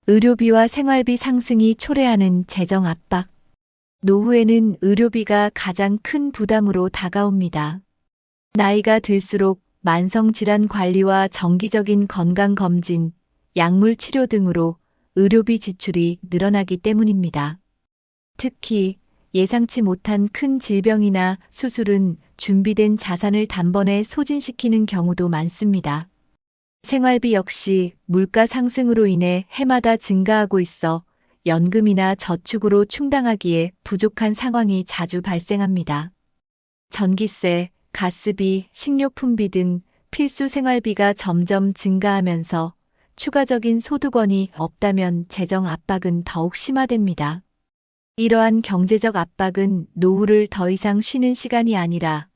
의료비와 생활비 상승이 초래하는 재정 압박. 노후에는 의료비가 가장 큰 부담으로 다가옵니다. 나이가 들수록 만성질환 관리와 정기적인 건강검진, 약물 치료 등으로 의료비 지출이 늘어나기 때문입니다. 특히 예상치 못한 큰 질병이나 수술은 준비된 자산을 단번에 소진시키는 경우도 많습니다. 생활비 역시 물가 상승으로 인해 해마다 증가하고 있어 연금이나 저축으로 충당하기에 부족한 상황이 자주 발생합니다. 전기세, 가스비, 식료품비 등 필수 생활비가 점점 증가하면서 추가적인 소득원이 없다면 재정 압박은 더욱 심화됩니다. 이러한 경제적 압박은 노후를 더 이상 쉬는 시간이 아니라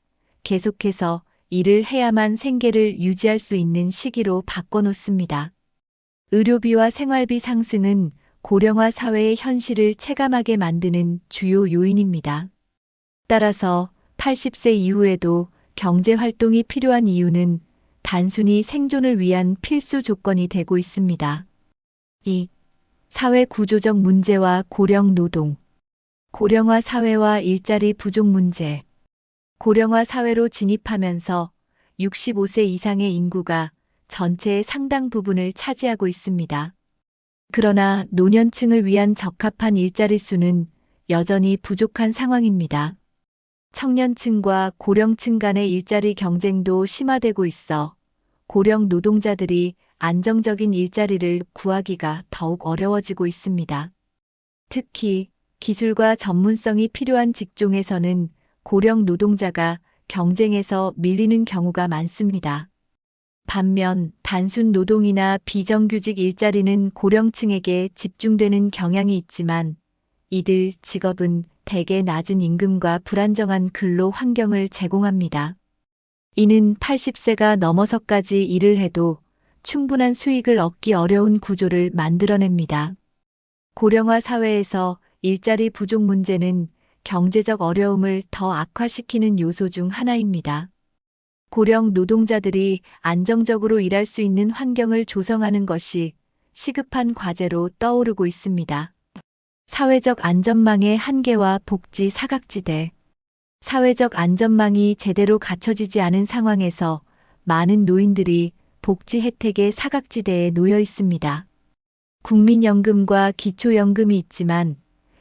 계속해서 일을 해야만 생계를 유지할 수 있는 시기로 바꿔놓습니다. 의료비와 생활비 상승은 고령화 사회의 현실을 체감하게 만드는 주요 요인입니다. 따라서 80세 이후에도 경제 활동이 필요한 이유는 단순히 생존을 위한 필수 조건이 되고 있습니다. 2. 사회 구조적 문제와 고령 노동. 고령화 사회와 일자리 부족 문제. 고령화 사회로 진입하면서 65세 이상의 인구가 전체의 상당 부분을 차지하고 있습니다. 그러나 노년층을 위한 적합한 일자리 수는 여전히 부족한 상황입니다. 청년층과 고령층 간의 일자리 경쟁도 심화되고 있어 고령 노동자들이 안정적인 일자리를 구하기가 더욱 어려워지고 있습니다. 특히 기술과 전문성이 필요한 직종에서는 고령 노동자가 경쟁에서 밀리는 경우가 많습니다. 반면 단순 노동이나 비정규직 일자리는 고령층에게 집중되는 경향이 있지만 이들 직업은 대개 낮은 임금과 불안정한 근로 환경을 제공합니다. 이는 80세가 넘어서까지 일을 해도 충분한 수익을 얻기 어려운 구조를 만들어냅니다. 고령화 사회에서 일자리 부족 문제는 경제적 어려움을 더 악화시키는 요소 중 하나입니다. 고령 노동자들이 안정적으로 일할 수 있는 환경을 조성하는 것이 시급한 과제로 떠오르고 있습니다. 사회적 안전망의 한계와 복지 사각지대. 사회적 안전망이 제대로 갖춰지지 않은 상황에서 많은 노인들이 복지 혜택의 사각지대에 놓여 있습니다. 국민연금과 기초연금이 있지만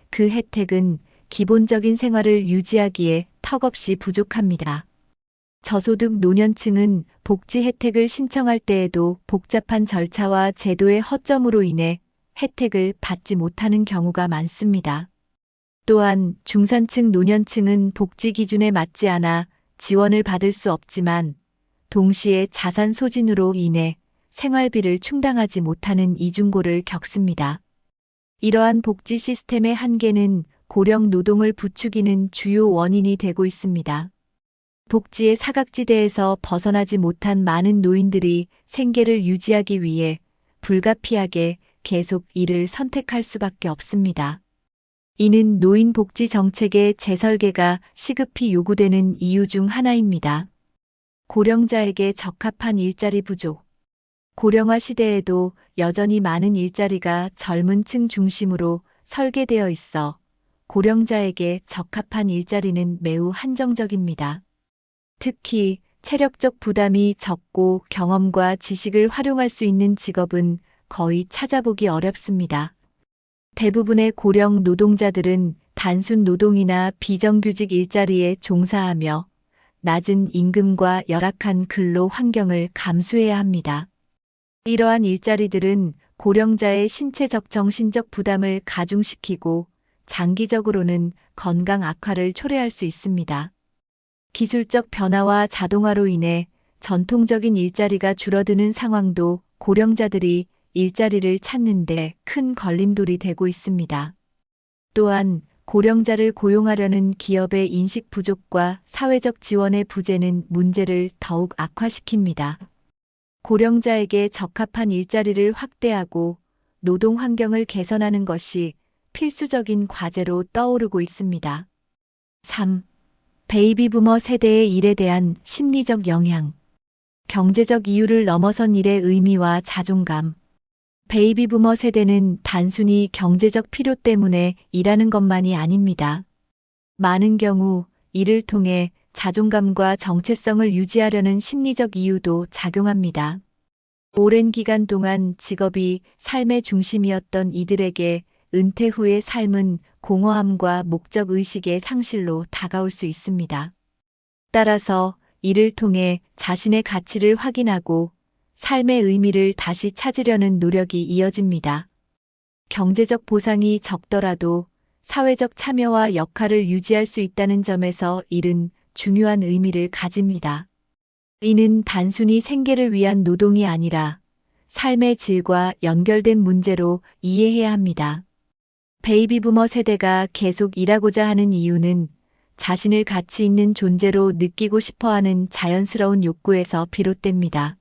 그 혜택은 기본적인 생활을 유지하기에 턱없이 부족합니다. 저소득 노년층은 복지 혜택을 신청할 때에도 복잡한 절차와 제도의 허점으로 인해 혜택을 받지 못하는 경우가 많습니다. 또한 중산층 노년층은 복지 기준에 맞지 않아 지원을 받을 수 없지만 동시에 자산 소진으로 인해 생활비를 충당하지 못하는 이중고를 겪습니다. 이러한 복지 시스템의 한계는 고령 노동을 부추기는 주요 원인이 되고 있습니다. 복지의 사각지대에서 벗어나지 못한 많은 노인들이 생계를 유지하기 위해 불가피하게 계속 일을 선택할 수밖에 없습니다. 이는 노인 복지 정책의 재설계가 시급히 요구되는 이유 중 하나입니다. 고령자에게 적합한 일자리 부족. 고령화 시대에도 여전히 많은 일자리가 젊은 층 중심으로 설계되어 있어 고령자에게 적합한 일자리는 매우 한정적입니다. 특히 체력적 부담이 적고 경험과 지식을 활용할 수 있는 직업은 거의 찾아보기 어렵습니다. 대부분의 고령 노동자들은 단순 노동이나 비정규직 일자리에 종사하며 낮은 임금과 열악한 근로 환경을 감수해야 합니다. 이러한 일자리들은 고령자의 신체적 정신적 부담을 가중시키고 장기적으로는 건강 악화를 초래할 수 있습니다. 기술적 변화와 자동화로 인해 전통적인 일자리가 줄어드는 상황도 고령자들이 일자리를 찾는 데 큰 걸림돌이 되고 있습니다. 또한 고령자를 고용하려는 기업의 인식 부족과 사회적 지원의 부재는 문제를 더욱 악화시킵니다. 고령자에게 적합한 일자리를 확대하고 노동 환경을 개선하는 것이 필수적인 과제로 떠오르고 있습니다. 3. 베이비부머 세대의 일에 대한 심리적 영향. 경제적 이유를 넘어선 일의 의미와 자존감. 베이비부머 세대는 단순히 경제적 필요 때문에 일하는 것만이 아닙니다. 많은 경우 이를 통해 자존감과 정체성을 유지하려는 심리적 이유도 작용합니다. 오랜 기간 동안 직업이 삶의 중심이었던 이들에게 은퇴 후의 삶은 공허함과 목적 의식의 상실로 다가올 수 있습니다. 따라서 이를 통해 자신의 가치를 확인하고 삶의 의미를 다시 찾으려는 노력이 이어집니다. 경제적 보상이 적더라도 사회적 참여와 역할을 유지할 수 있다는 점에서 일은 중요한 의미를 가집니다. 이는 단순히 생계를 위한 노동이 아니라 삶의 질과 연결된 문제로 이해해야 합니다. 베이비부머 세대가 계속 일하고자 하는 이유는 자신을 가치 있는 존재로 느끼고 싶어하는 자연스러운 욕구에서 비롯됩니다.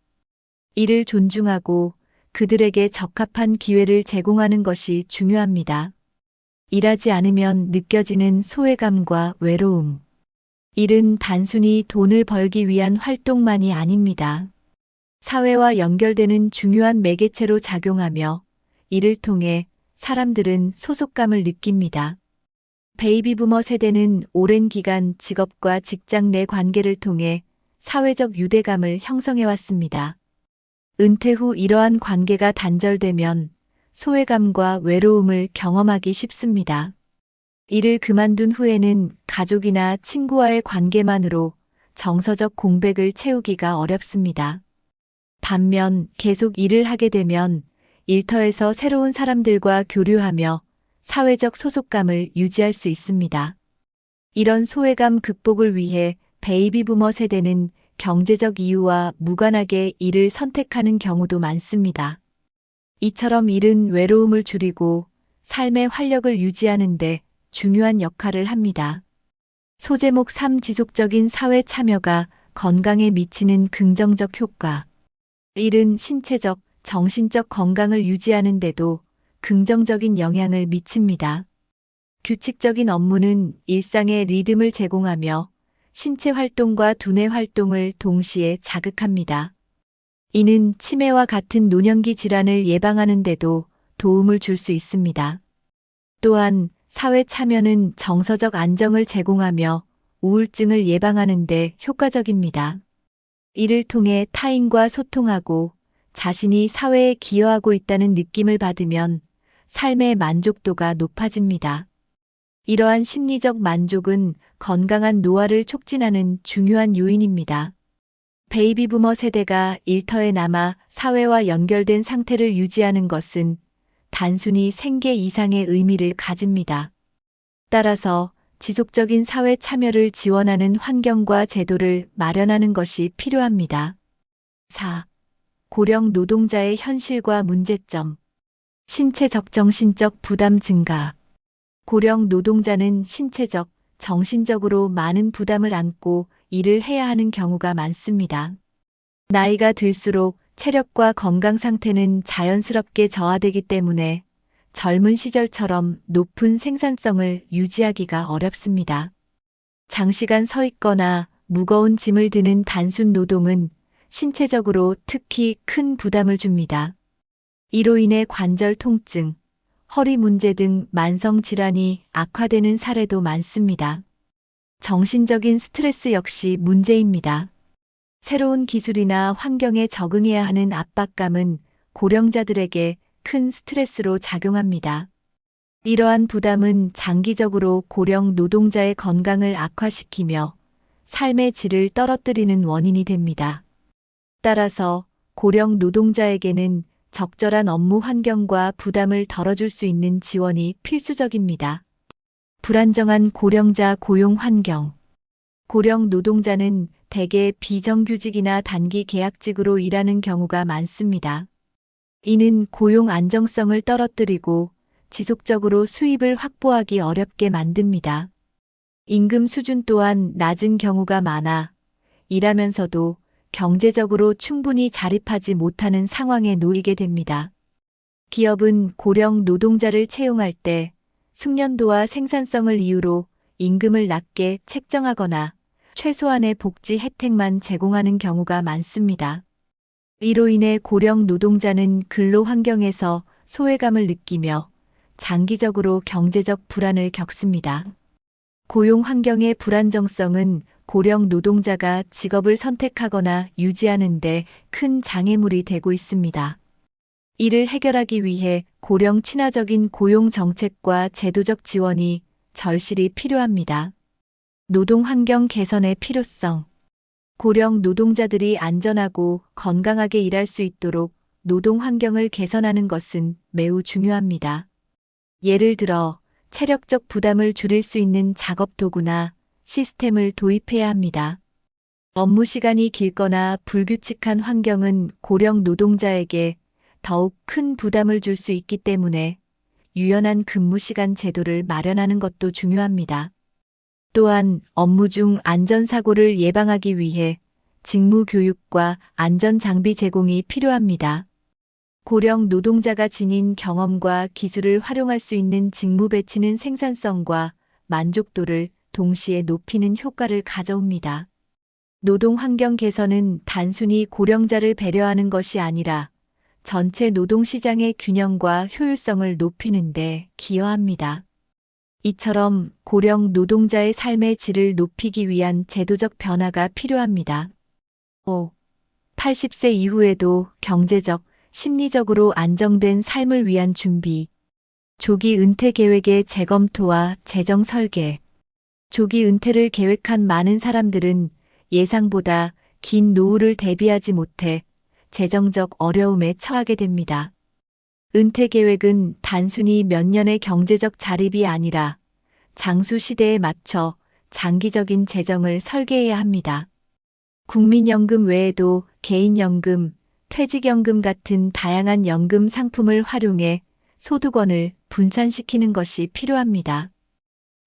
이를 존중하고 그들에게 적합한 기회를 제공하는 것이 중요합니다. 일하지 않으면 느껴지는 소외감과 외로움. 일은 단순히 돈을 벌기 위한 활동만이 아닙니다. 사회와 연결되는 중요한 매개체로 작용하며 이를 통해 사람들은 소속감을 느낍니다. 베이비부머 세대는 오랜 기간 직업과 직장 내 관계를 통해 사회적 유대감을 형성해왔습니다. 은퇴 후 이러한 관계가 단절되면 소외감과 외로움을 경험하기 쉽습니다. 일을 그만둔 후에는 가족이나 친구와의 관계만으로 정서적 공백을 채우기가 어렵습니다. 반면 계속 일을 하게 되면 일터에서 새로운 사람들과 교류하며 사회적 소속감을 유지할 수 있습니다. 이런 소외감 극복을 위해 베이비부머 세대는 경제적 이유와 무관하게 일을 선택하는 경우도 많습니다. 이처럼 일은 외로움을 줄이고 삶의 활력을 유지하는 데 중요한 역할을 합니다. 소제목 3. 지속적인 사회 참여가 건강에 미치는 긍정적 효과. 일은 신체적, 정신적 건강을 유지하는 데도 긍정적인 영향을 미칩니다. 규칙적인 업무는 일상의 리듬을 제공하며 신체 활동과 두뇌 활동을 동시에 자극합니다. 이는 치매와 같은 노년기 질환을 예방하는 데도 도움을 줄 수 있습니다. 또한 사회 참여는 정서적 안정을 제공하며 우울증을 예방하는 데 효과적입니다. 이를 통해 타인과 소통하고 자신이 사회에 기여하고 있다는 느낌을 받으면 삶의 만족도가 높아집니다. 이러한 심리적 만족은 건강한 노화를 촉진하는 중요한 요인입니다. 베이비부머 세대가 일터에 남아 사회와 연결된 상태를 유지하는 것은 단순히 생계 이상의 의미를 가집니다. 따라서 지속적인 사회 참여를 지원하는 환경과 제도를 마련하는 것이 필요합니다. 4. 고령 노동자의 현실과 문제점. 신체적 정신적 부담 증가. 고령 노동자는 신체적, 정신적으로 많은 부담을 안고 일을 해야 하는 경우가 많습니다. 나이가 들수록 체력과 건강 상태는 자연스럽게 저하되기 때문에 젊은 시절처럼 높은 생산성을 유지하기가 어렵습니다. 장시간 서 있거나 무거운 짐을 드는 단순 노동은 신체적으로 특히 큰 부담을 줍니다. 이로 인해 관절 통증, 허리 문제 등 만성 질환이 악화되는 사례도 많습니다. 정신적인 스트레스 역시 문제입니다. 새로운 기술이나 환경에 적응해야 하는 압박감은 고령자들에게 큰 스트레스로 작용합니다. 이러한 부담은 장기적으로 고령 노동자의 건강을 악화시키며 삶의 질을 떨어뜨리는 원인이 됩니다. 따라서 고령 노동자에게는 적절한 업무 환경과 부담을 덜어줄 수 있는 지원이 필수적입니다. 불안정한 고령자 고용 환경. 고령 노동자는 대개 비정규직이나 단기 계약직으로 일하는 경우가 많습니다. 이는 고용 안정성을 떨어뜨리고 지속적으로 수입을 확보하기 어렵게 만듭니다. 임금 수준 또한 낮은 경우가 많아 일하면서도 경제적으로 충분히 자립하지 못하는 상황에 놓이게 됩니다. 기업은 고령 노동자를 채용할 때 숙련도와 생산성을 이유로 임금을 낮게 책정하거나 최소한의 복지 혜택만 제공하는 경우가 많습니다. 이로 인해 고령 노동자는 근로 환경에서 소외감을 느끼며 장기적으로 경제적 불안을 겪습니다. 고용 환경의 불안정성은 고령 노동자가 직업을 선택하거나 유지하는 데 큰 장애물이 되고 있습니다. 이를 해결하기 위해 고령 친화적인 고용 정책과 제도적 지원이 절실히 필요합니다. 노동 환경 개선의 필요성. 고령 노동자들이 안전하고 건강하게 일할 수 있도록 노동 환경을 개선하는 것은 매우 중요합니다. 예를 들어 체력적 부담을 줄일 수 있는 작업 도구나 시스템을 도입해야 합니다. 업무 시간이 길거나 불규칙한 환경은 고령 노동자에게 더욱 큰 부담을 줄 수 있기 때문에 유연한 근무 시간 제도를 마련하는 것도 중요합니다. 또한 업무 중 안전사고를 예방하기 위해 직무 교육과 안전장비 제공이 필요합니다. 고령 노동자가 지닌 경험과 기술을 활용할 수 있는 직무 배치는 생산성과 만족도를 동시에 높이는 효과를 가져옵니다. 노동 환경 개선은 단순히 고령자를 배려하는 것이 아니라 전체 노동시장의 균형과 효율성을 높이는 데 기여합니다. 이처럼 고령 노동자의 삶의 질을 높이기 위한 제도적 변화가 필요합니다. 5. 80세 이후에도 경제적, 심리적으로 안정된 삶을 위한 준비. 조기 은퇴 계획의 재검토와 재정 설계. 조기 은퇴를 계획한 많은 사람들은 예상보다 긴 노후를 대비하지 못해 재정적 어려움에 처하게 됩니다. 은퇴 계획은 단순히 몇 년의 경제적 자립이 아니라 장수 시대에 맞춰 장기적인 재정을 설계해야 합니다. 국민연금 외에도 개인연금, 퇴직연금 같은 다양한 연금 상품을 활용해 소득원을 분산시키는 것이 필요합니다.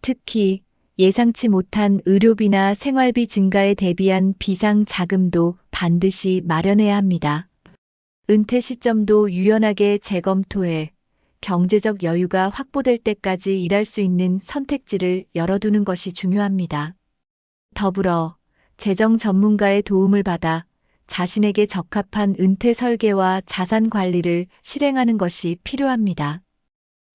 특히 예상치 못한 의료비나 생활비 증가에 대비한 비상자금도 반드시 마련해야 합니다. 은퇴 시점도 유연하게 재검토해 경제적 여유가 확보될 때까지 일할 수 있는 선택지를 열어두는 것이 중요합니다. 더불어 재정 전문가의 도움을 받아 자신에게 적합한 은퇴 설계와 자산 관리를 실행하는 것이 필요합니다.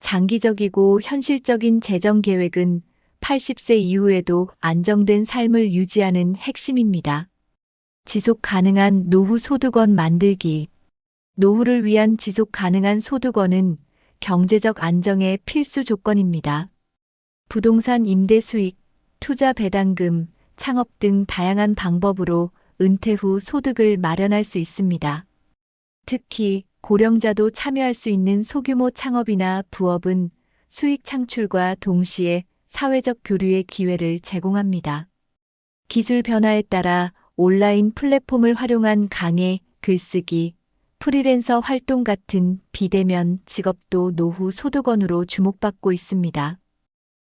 장기적이고 현실적인 재정 계획은 80세 이후에도 안정된 삶을 유지하는 핵심입니다. 지속 가능한 노후 소득원 만들기. 노후를 위한 지속 가능한 소득원은 경제적 안정의 필수 조건입니다. 부동산 임대 수익, 투자 배당금, 창업 등 다양한 방법으로 은퇴 후 소득을 마련할 수 있습니다. 특히 고령자도 참여할 수 있는 소규모 창업이나 부업은 수익 창출과 동시에 사회적 교류의 기회를 제공합니다. 기술 변화에 따라 온라인 플랫폼을 활용한 강의, 글쓰기, 프리랜서 활동 같은 비대면 직업도 노후 소득원으로 주목받고 있습니다.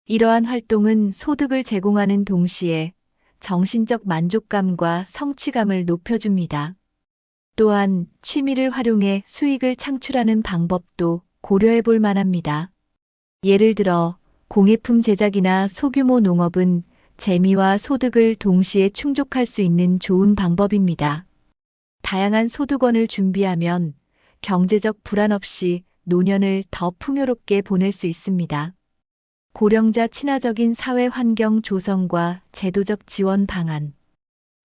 이러한 활동은 소득을 제공하는 동시에 정신적 만족감과 성취감을 높여줍니다. 또한 취미를 활용해 수익을 창출하는 방법도 고려해 볼 만합니다. 예를 들어 공예품 제작이나 소규모 농업은 재미와 소득을 동시에 충족할 수 있는 좋은 방법입니다. 다양한 소득원을 준비하면 경제적 불안 없이 노년을 더 풍요롭게 보낼 수 있습니다. 고령자 친화적인 사회 환경 조성과 제도적 지원 방안.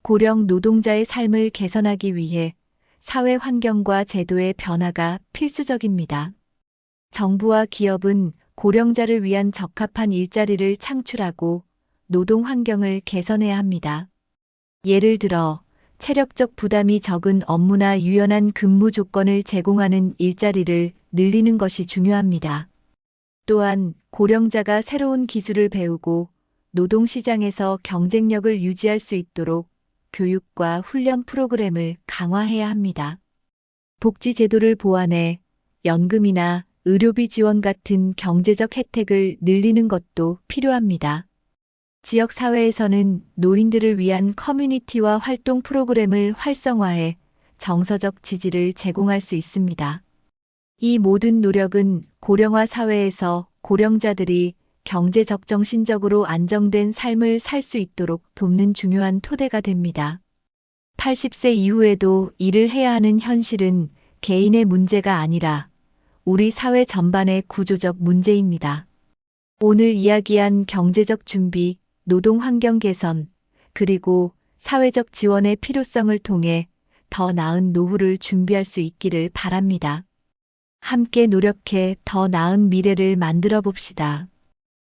고령 노동자의 삶을 개선하기 위해 사회 환경과 제도의 변화가 필수적입니다. 정부와 기업은 고령자를 위한 적합한 일자리를 창출하고 노동 환경을 개선해야 합니다. 예를 들어 체력적 부담이 적은 업무나 유연한 근무 조건을 제공하는 일자리를 늘리는 것이 중요합니다. 또한 고령자가 새로운 기술을 배우고 노동시장에서 경쟁력을 유지할 수 있도록 교육과 훈련 프로그램을 강화해야 합니다. 복지 제도를 보완해 연금이나 의료비 지원 같은 경제적 혜택을 늘리는 것도 필요합니다. 지역 사회에서는 노인들을 위한 커뮤니티와 활동 프로그램을 활성화해 정서적 지지를 제공할 수 있습니다. 이 모든 노력은 고령화 사회에서 고령자들이 경제적 정신적으로 안정된 삶을 살 수 있도록 돕는 중요한 토대가 됩니다. 80세 이후에도 일을 해야 하는 현실은 개인의 문제가 아니라 우리 사회 전반의 구조적 문제입니다. 오늘 이야기한 경제적 준비, 노동 환경 개선, 그리고 사회적 지원의 필요성을 통해 더 나은 노후를 준비할 수 있기를 바랍니다. 함께 노력해 더 나은 미래를 만들어 봅시다.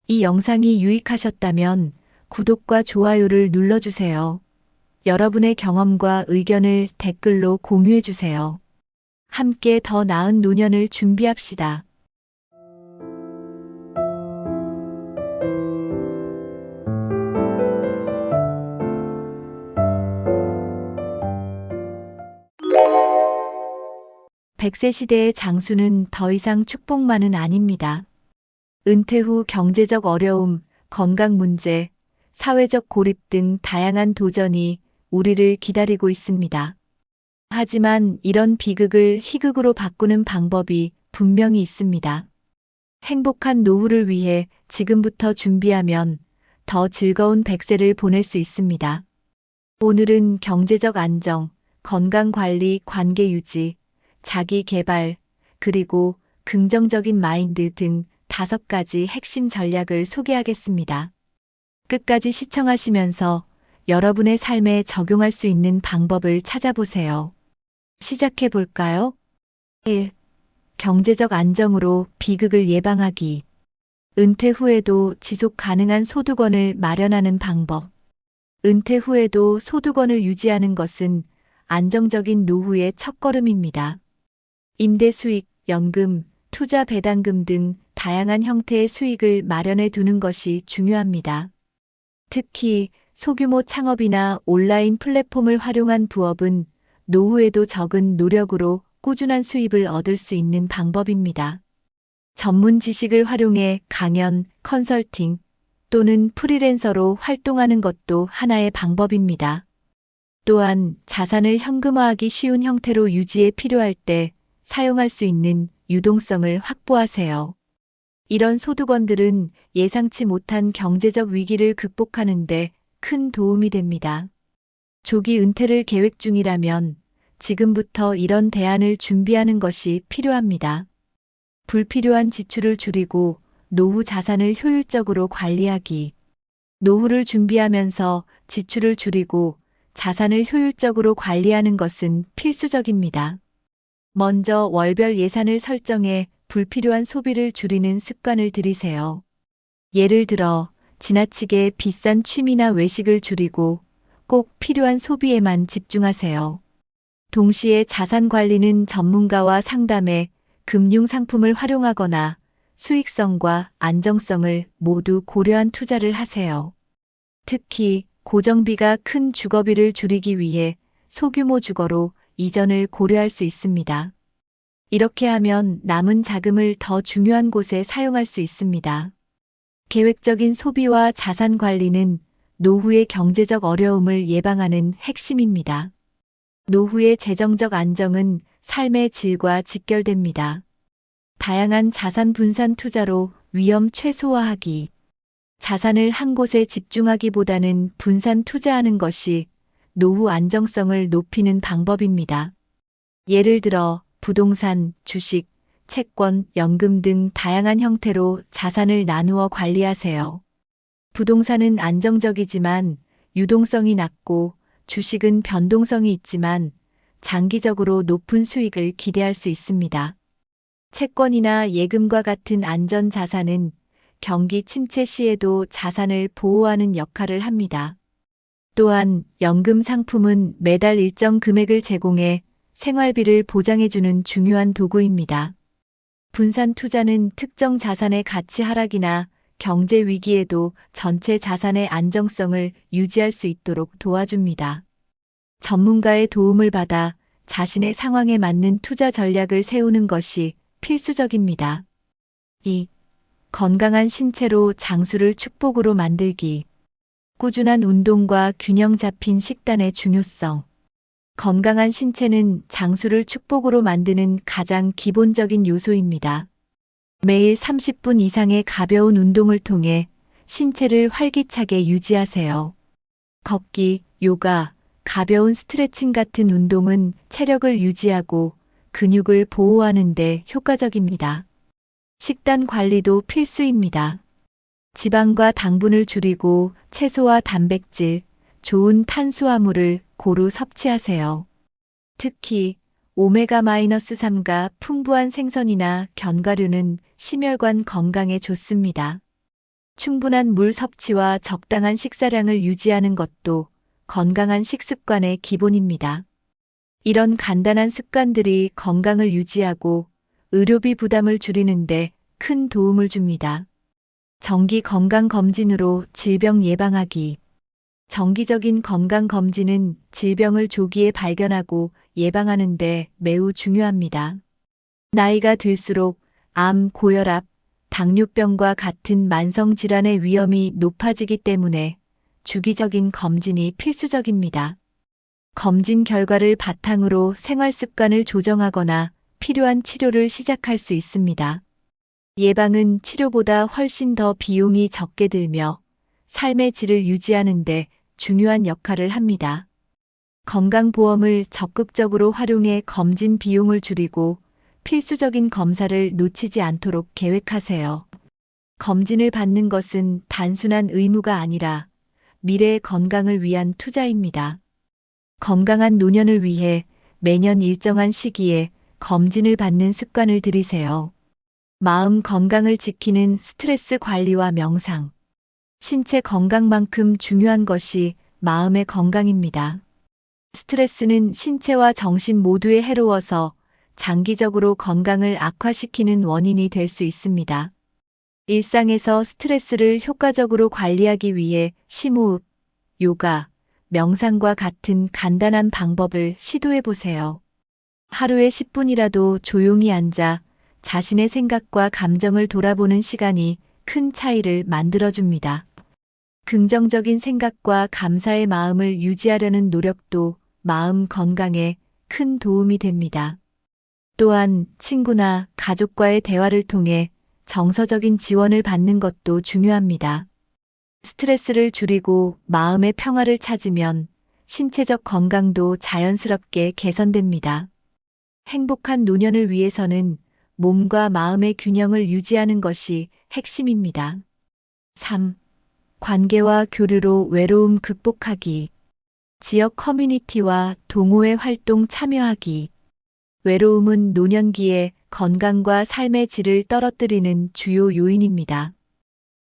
이 영상이 유익하셨다면 구독과 좋아요를 눌러주세요. 여러분의 경험과 의견을 댓글로 공유해주세요. 함께 더 나은 노년을 준비합시다. 백세 시대의 장수는 더 이상 축복만은 아닙니다. 은퇴 후 경제적 어려움, 건강 문제, 사회적 고립 등 다양한 도전이 우리를 기다리고 있습니다. 하지만 이런 비극을 희극으로 바꾸는 방법이 분명히 있습니다. 행복한 노후를 위해 지금부터 준비하면 더 즐거운 백세를 보낼 수 있습니다. 오늘은 경제적 안정, 건강 관리, 관계 유지, 자기 개발, 그리고 긍정적인 마인드 등 5가지 핵심 전략을 소개하겠습니다. 끝까지 시청하시면서 여러분의 삶에 적용할 수 있는 방법을 찾아보세요. 시작해 볼까요? 1. 경제적 안정으로 비극을 예방하기. 은퇴 후에도 지속 가능한 소득원을 마련하는 방법. 은퇴 후에도 소득원을 유지하는 것은 안정적인 노후의 첫걸음입니다. 임대 수익, 연금, 투자 배당금 등 다양한 형태의 수익을 마련해 두는 것이 중요합니다. 특히 소규모 창업이나 온라인 플랫폼을 활용한 부업은 노후에도 적은 노력으로 꾸준한 수입을 얻을 수 있는 방법입니다. 전문 지식을 활용해 강연, 컨설팅 또는 프리랜서로 활동하는 것도 하나의 방법입니다. 또한 자산을 현금화하기 쉬운 형태로 유지에 필요할 때 사용할 수 있는 유동성을 확보하세요. 이런 소득원들은 예상치 못한 경제적 위기를 극복하는 데 큰 도움이 됩니다. 조기 은퇴를 계획 중이라면 지금부터 이런 대안을 준비하는 것이 필요합니다. 불필요한 지출을 줄이고 노후 자산을 효율적으로 관리하기. 노후를 준비하면서 지출을 줄이고 자산을 효율적으로 관리하는 것은 필수적입니다. 먼저 월별 예산을 설정해 불필요한 소비를 줄이는 습관을 들이세요. 예를 들어 지나치게 비싼 취미나 외식을 줄이고 꼭 필요한 소비에만 집중하세요. 동시에 자산 관리는 전문가와 상담해 금융 상품을 활용하거나 수익성과 안정성을 모두 고려한 투자를 하세요. 특히 고정비가 큰 주거비를 줄이기 위해 소규모 주거로 이전을 고려할 수 있습니다. 이렇게 하면 남은 자금을 더 중요한 곳에 사용할 수 있습니다. 계획적인 소비와 자산 관리는 노후의 경제적 어려움을 예방하는 핵심입니다. 노후의 재정적 안정은 삶의 질과 직결됩니다. 다양한 자산 분산 투자로 위험 최소화하기. 자산을 한 곳에 집중하기보다는 분산 투자하는 것이 노후 안정성을 높이는 방법입니다. 예를 들어 부동산, 주식, 채권, 연금 등 다양한 형태로 자산을 나누어 관리하세요. 부동산은 안정적이지만 유동성이 낮고 주식은 변동성이 있지만 장기적으로 높은 수익을 기대할 수 있습니다. 채권이나 예금과 같은 안전 자산은 경기 침체 시에도 자산을 보호하는 역할을 합니다. 또한 연금 상품은 매달 일정 금액을 제공해 생활비를 보장해주는 중요한 도구입니다. 분산 투자는 특정 자산의 가치 하락이나 경제 위기에도 전체 자산의 안정성을 유지할 수 있도록 도와줍니다. 전문가의 도움을 받아 자신의 상황에 맞는 투자 전략을 세우는 것이 필수적입니다. 2. 건강한 신체로 장수를 축복으로 만들기. 꾸준한 운동과 균형 잡힌 식단의 중요성. 건강한 신체는 장수를 축복으로 만드는 가장 기본적인 요소입니다. 매일 30분 이상의 가벼운 운동을 통해 신체를 활기차게 유지하세요. 걷기, 요가, 가벼운 스트레칭 같은 운동은 체력을 유지하고 근육을 보호하는 데 효과적입니다. 식단 관리도 필수입니다. 지방과 당분을 줄이고 채소와 단백질, 좋은 탄수화물을 고루 섭취하세요. 특히 오메가-3가 풍부한 생선이나 견과류는 심혈관 건강에 좋습니다. 충분한 물 섭취와 적당한 식사량을 유지하는 것도 건강한 식습관의 기본입니다. 이런 간단한 습관들이 건강을 유지하고 의료비 부담을 줄이는데 큰 도움을 줍니다. 정기 건강검진으로 질병 예방하기. 정기적인 건강검진은 질병을 조기에 발견하고 예방하는 데 매우 중요합니다. 나이가 들수록 암, 고혈압, 당뇨병과 같은 만성질환의 위험이 높아지기 때문에 주기적인 검진이 필수적입니다. 검진 결과를 바탕으로 생활 습관을 조정하거나 필요한 치료를 시작할 수 있습니다. 예방은 치료보다 훨씬 더 비용이 적게 들며 삶의 질을 유지하는 데 중요한 역할을 합니다. 건강보험을 적극적으로 활용해 검진 비용을 줄이고 필수적인 검사를 놓치지 않도록 계획하세요. 검진을 받는 것은 단순한 의무가 아니라 미래의 건강을 위한 투자입니다. 건강한 노년을 위해 매년 일정한 시기에 검진을 받는 습관을 들이세요. 마음 건강을 지키는 스트레스 관리와 명상. 신체 건강만큼 중요한 것이 마음의 건강입니다. 스트레스는 신체와 정신 모두에 해로워서 장기적으로 건강을 악화시키는 원인이 될 수 있습니다. 일상에서 스트레스를 효과적으로 관리하기 위해 심호흡, 요가, 명상과 같은 간단한 방법을 시도해 보세요. 하루에 10분이라도 조용히 앉아 자신의 생각과 감정을 돌아보는 시간이 큰 차이를 만들어줍니다. 긍정적인 생각과 감사의 마음을 유지하려는 노력도 마음 건강에 큰 도움이 됩니다. 또한 친구나 가족과의 대화를 통해 정서적인 지원을 받는 것도 중요합니다. 스트레스를 줄이고 마음의 평화를 찾으면 신체적 건강도 자연스럽게 개선됩니다. 행복한 노년을 위해서는 몸과 마음의 균형을 유지하는 것이 핵심입니다. 3. 관계와 교류로 외로움 극복하기. 지역 커뮤니티와 동호회 활동 참여하기. 외로움은 노년기에 건강과 삶의 질을 떨어뜨리는 주요 요인입니다.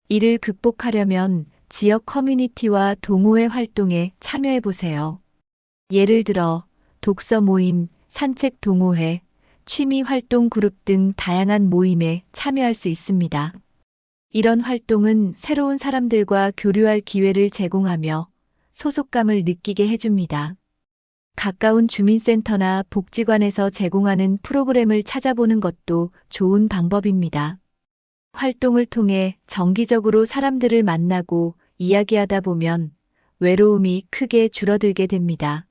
이를 극복하려면 지역 커뮤니티와 동호회 활동에 참여해 보세요. 예를 들어 독서 모임, 산책 동호회, 취미 활동 그룹 등 다양한 모임에 참여할 수 있습니다. 이런 활동은 새로운 사람들과 교류할 기회를 제공하며 소속감을 느끼게 해줍니다. 가까운 주민센터나 복지관에서 제공하는 프로그램을 찾아보는 것도 좋은 방법입니다. 활동을 통해 정기적으로 사람들을 만나고 이야기하다 보면 외로움이 크게 줄어들게 됩니다.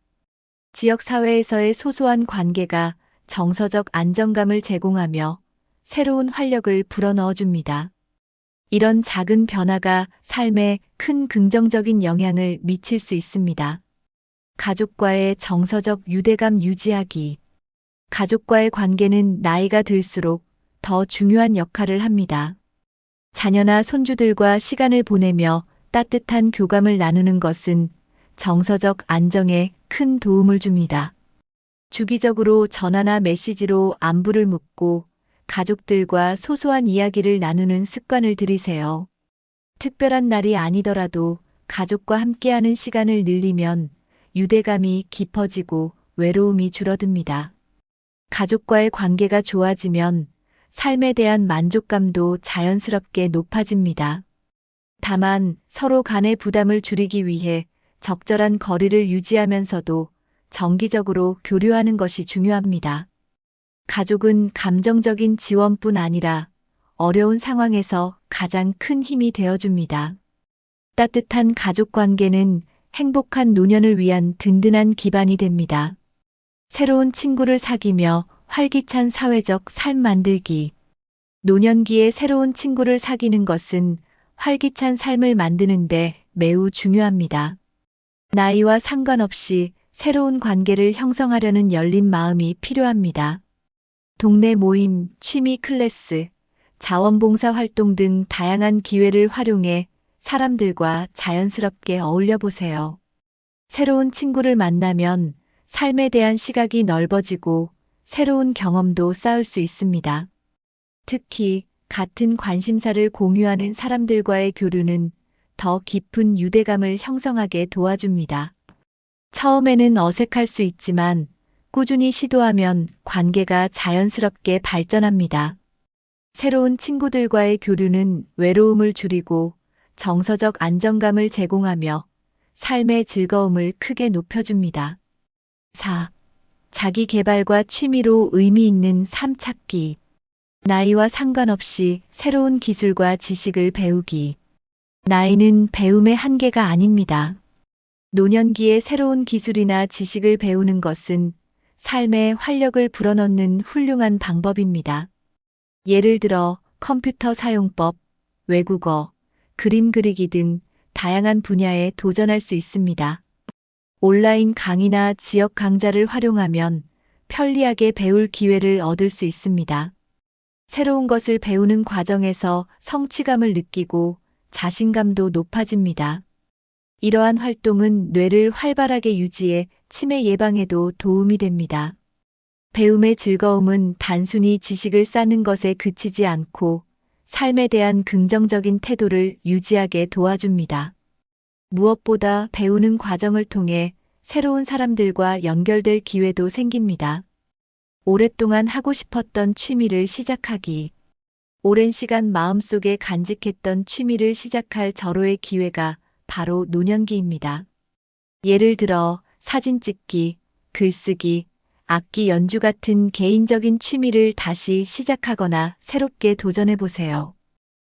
지역사회에서의 소소한 관계가 정서적 안정감을 제공하며 새로운 활력을 불어넣어줍니다. 이런 작은 변화가 삶에 큰 긍정적인 영향을 미칠 수 있습니다. 가족과의 정서적 유대감 유지하기. 가족과의 관계는 나이가 들수록 더 중요한 역할을 합니다. 자녀나 손주들과 시간을 보내며 따뜻한 교감을 나누는 것은 정서적 안정에 큰 도움을 줍니다. 주기적으로 전화나 메시지로 안부를 묻고 가족들과 소소한 이야기를 나누는 습관을 들이세요. 특별한 날이 아니더라도 가족과 함께하는 시간을 늘리면 유대감이 깊어지고 외로움이 줄어듭니다. 가족과의 관계가 좋아지면 삶에 대한 만족감도 자연스럽게 높아집니다. 다만 서로 간의 부담을 줄이기 위해 적절한 거리를 유지하면서도 정기적으로 교류하는 것이 중요합니다. 가족은 감정적인 지원뿐 아니라 어려운 상황에서 가장 큰 힘이 되어줍니다. 따뜻한 가족 관계는 행복한 노년을 위한 든든한 기반이 됩니다. 새로운 친구를 사귀며 활기찬 사회적 삶 만들기. 노년기에 새로운 친구를 사귀는 것은 활기찬 삶을 만드는데 매우 중요합니다. 나이와 상관없이 새로운 관계를 형성하려는 열린 마음이 필요합니다. 동네 모임, 취미 클래스, 자원봉사 활동 등 다양한 기회를 활용해 사람들과 자연스럽게 어울려 보세요. 새로운 친구를 만나면 삶에 대한 시각이 넓어지고 새로운 경험도 쌓을 수 있습니다. 특히 같은 관심사를 공유하는 사람들과의 교류는 더 깊은 유대감을 형성하게 도와줍니다. 처음에는 어색할 수 있지만 꾸준히 시도하면 관계가 자연스럽게 발전합니다. 새로운 친구들과의 교류는 외로움을 줄이고 정서적 안정감을 제공하며 삶의 즐거움을 크게 높여줍니다. 4. 자기 개발과 취미로 의미 있는 삶 찾기. 나이와 상관없이 새로운 기술과 지식을 배우기. 나이는 배움의 한계가 아닙니다. 노년기에 새로운 기술이나 지식을 배우는 것은 삶에 활력을 불어넣는 훌륭한 방법입니다. 예를 들어 컴퓨터 사용법, 외국어, 그림 그리기 등 다양한 분야에 도전할 수 있습니다. 온라인 강의나 지역 강좌를 활용하면 편리하게 배울 기회를 얻을 수 있습니다. 새로운 것을 배우는 과정에서 성취감을 느끼고 자신감도 높아집니다. 이러한 활동은 뇌를 활발하게 유지해 치매 예방에도 도움이 됩니다. 배움의 즐거움은 단순히 지식을 쌓는 것에 그치지 않고 삶에 대한 긍정적인 태도를 유지하게 도와줍니다. 무엇보다 배우는 과정을 통해 새로운 사람들과 연결될 기회도 생깁니다. 오랫동안 하고 싶었던 취미를 시작하기. 오랜 시간 마음속에 간직했던 취미를 시작할 절호의 기회가 바로 노년기입니다. 예를 들어 사진 찍기, 글쓰기, 악기 연주 같은 개인적인 취미를 다시 시작하거나 새롭게 도전해 보세요.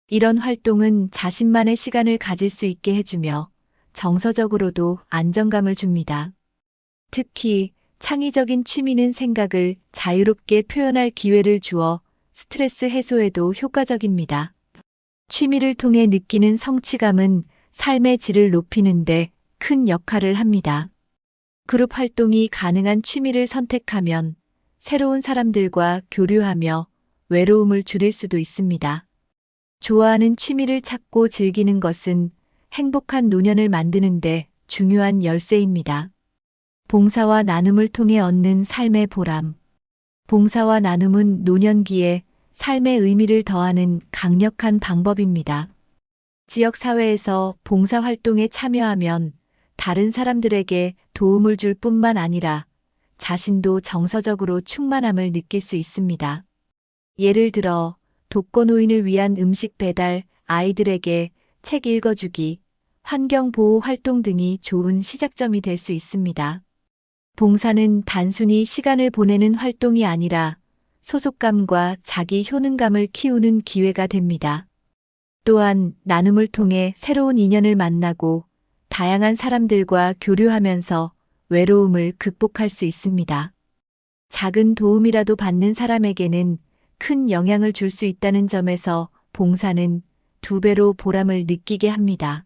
이런 활동은 자신만의 시간을 가질 수 있게 해주며 정서적으로도 안정감을 줍니다. 특히 창의적인 취미는 생각을 자유롭게 표현할 기회를 주어 스트레스 해소에도 효과적입니다. 취미를 통해 느끼는 성취감은 삶의 질을 높이는데 큰 역할을 합니다. 그룹 활동이 가능한 취미를 선택하면 새로운 사람들과 교류하며 외로움을 줄일 수도 있습니다. 좋아하는 취미를 찾고 즐기는 것은 행복한 노년을 만드는데 중요한 열쇠입니다. 봉사와 나눔을 통해 얻는 삶의 보람. 봉사와 나눔은 노년기에 삶의 의미를 더하는 강력한 방법입니다. 지역사회에서 봉사활동에 참여하면 다른 사람들에게 도움을 줄 뿐만 아니라 자신도 정서적으로 충만함을 느낄 수 있습니다. 예를 들어 독거노인을 위한 음식 배달, 아이들에게 책 읽어주기, 환경보호 활동 등이 좋은 시작점이 될 수 있습니다. 봉사는 단순히 시간을 보내는 활동이 아니라 소속감과 자기 효능감을 키우는 기회가 됩니다. 또한 나눔을 통해 새로운 인연을 만나고 다양한 사람들과 교류하면서 외로움을 극복할 수 있습니다. 작은 도움이라도 받는 사람에게는 큰 영향을 줄 수 있다는 점에서 봉사는 2배로 보람을 느끼게 합니다.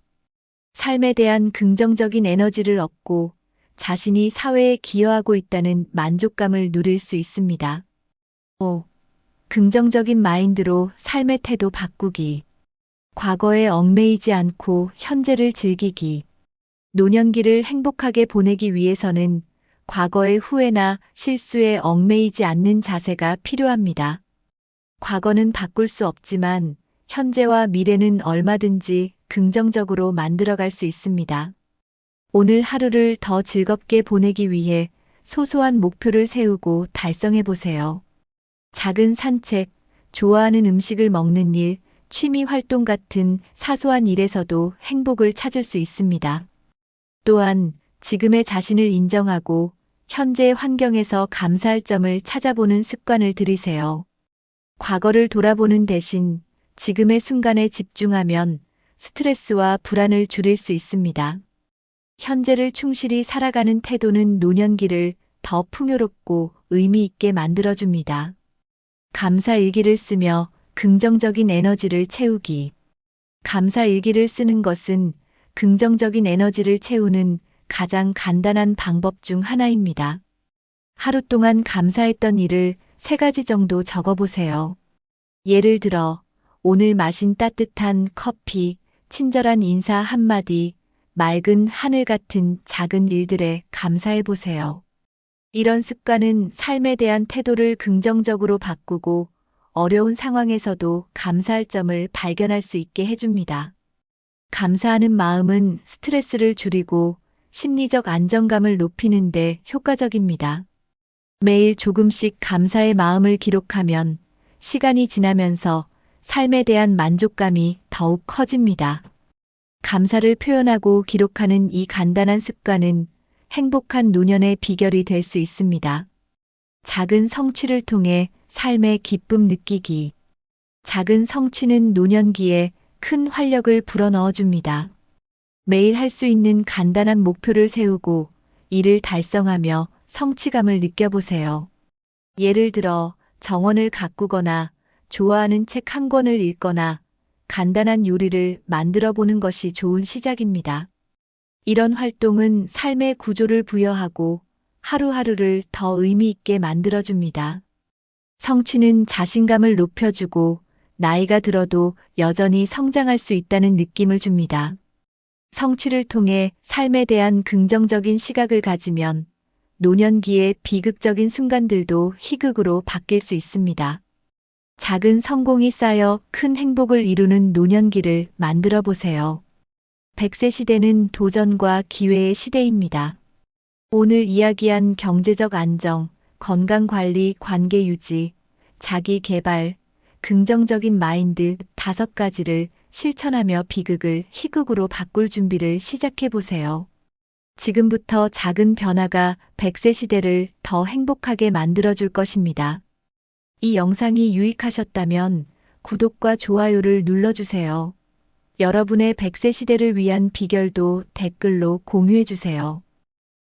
삶에 대한 긍정적인 에너지를 얻고 자신이 사회에 기여하고 있다는 만족감을 누릴 수 있습니다. 5. 긍정적인 마인드로 삶의 태도 바꾸기. 과거에 얽매이지 않고 현재를 즐기기. 노년기를 행복하게 보내기 위해서는 과거의 후회나 실수에 얽매이지 않는 자세가 필요합니다. 과거는 바꿀 수 없지만 현재와 미래는 얼마든지 긍정적으로 만들어갈 수 있습니다. 오늘 하루를 더 즐겁게 보내기 위해 소소한 목표를 세우고 달성해 보세요. 작은 산책, 좋아하는 음식을 먹는 일, 취미 활동 같은 사소한 일에서도 행복을 찾을 수 있습니다. 또한 지금의 자신을 인정하고 현재의 환경에서 감사할 점을 찾아보는 습관을 들이세요. 과거를 돌아보는 대신 지금의 순간에 집중하면 스트레스와 불안을 줄일 수 있습니다. 현재를 충실히 살아가는 태도는 노년기를 더 풍요롭고 의미 있게 만들어줍니다. 감사 일기를 쓰며 긍정적인 에너지를 채우기. 감사 일기를 쓰는 것은 긍정적인 에너지를 채우는 가장 간단한 방법 중 하나입니다. 하루 동안 감사했던 일을 3가지 정도 적어보세요. 예를 들어, 오늘 마신 따뜻한 커피, 친절한 인사 한마디, 맑은 하늘 같은 작은 일들에 감사해보세요. 이런 습관은 삶에 대한 태도를 긍정적으로 바꾸고 어려운 상황에서도 감사할 점을 발견할 수 있게 해줍니다. 감사하는 마음은 스트레스를 줄이고 심리적 안정감을 높이는 데 효과적입니다. 매일 조금씩 감사의 마음을 기록하면 시간이 지나면서 삶에 대한 만족감이 더욱 커집니다. 감사를 표현하고 기록하는 이 간단한 습관은 행복한 노년의 비결이 될 수 있습니다. 작은 성취를 통해 삶의 기쁨 느끼기. 작은 성취는 노년기에 큰 활력을 불어넣어 줍니다. 매일 할 수 있는 간단한 목표를 세우고 이를 달성하며 성취감을 느껴보세요. 예를 들어 정원을 가꾸거나 좋아하는 책 한 권을 읽거나 간단한 요리를 만들어 보는 것이 좋은 시작입니다. 이런 활동은 삶의 구조를 부여하고 하루하루를 더 의미 있게 만들어줍니다. 성취는 자신감을 높여주고 나이가 들어도 여전히 성장할 수 있다는 느낌을 줍니다. 성취를 통해 삶에 대한 긍정적인 시각을 가지면 노년기의 비극적인 순간들도 희극으로 바뀔 수 있습니다. 작은 성공이 쌓여 큰 행복을 이루는 노년기를 만들어 보세요. 100세 시대는 도전과 기회의 시대입니다. 오늘 이야기한 경제적 안정, 건강관리, 관계 유지, 자기 개발, 긍정적인 마인드 5가지를 실천하며 비극을 희극으로 바꿀 준비를 시작해 보세요. 지금부터 작은 변화가 100세 시대를 더 행복하게 만들어줄 것입니다. 이 영상이 유익하셨다면 구독과 좋아요를 눌러주세요. 여러분의 100세 시대를 위한 비결도 댓글로 공유해주세요.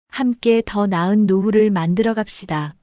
함께 더 나은 노후를 만들어 갑시다.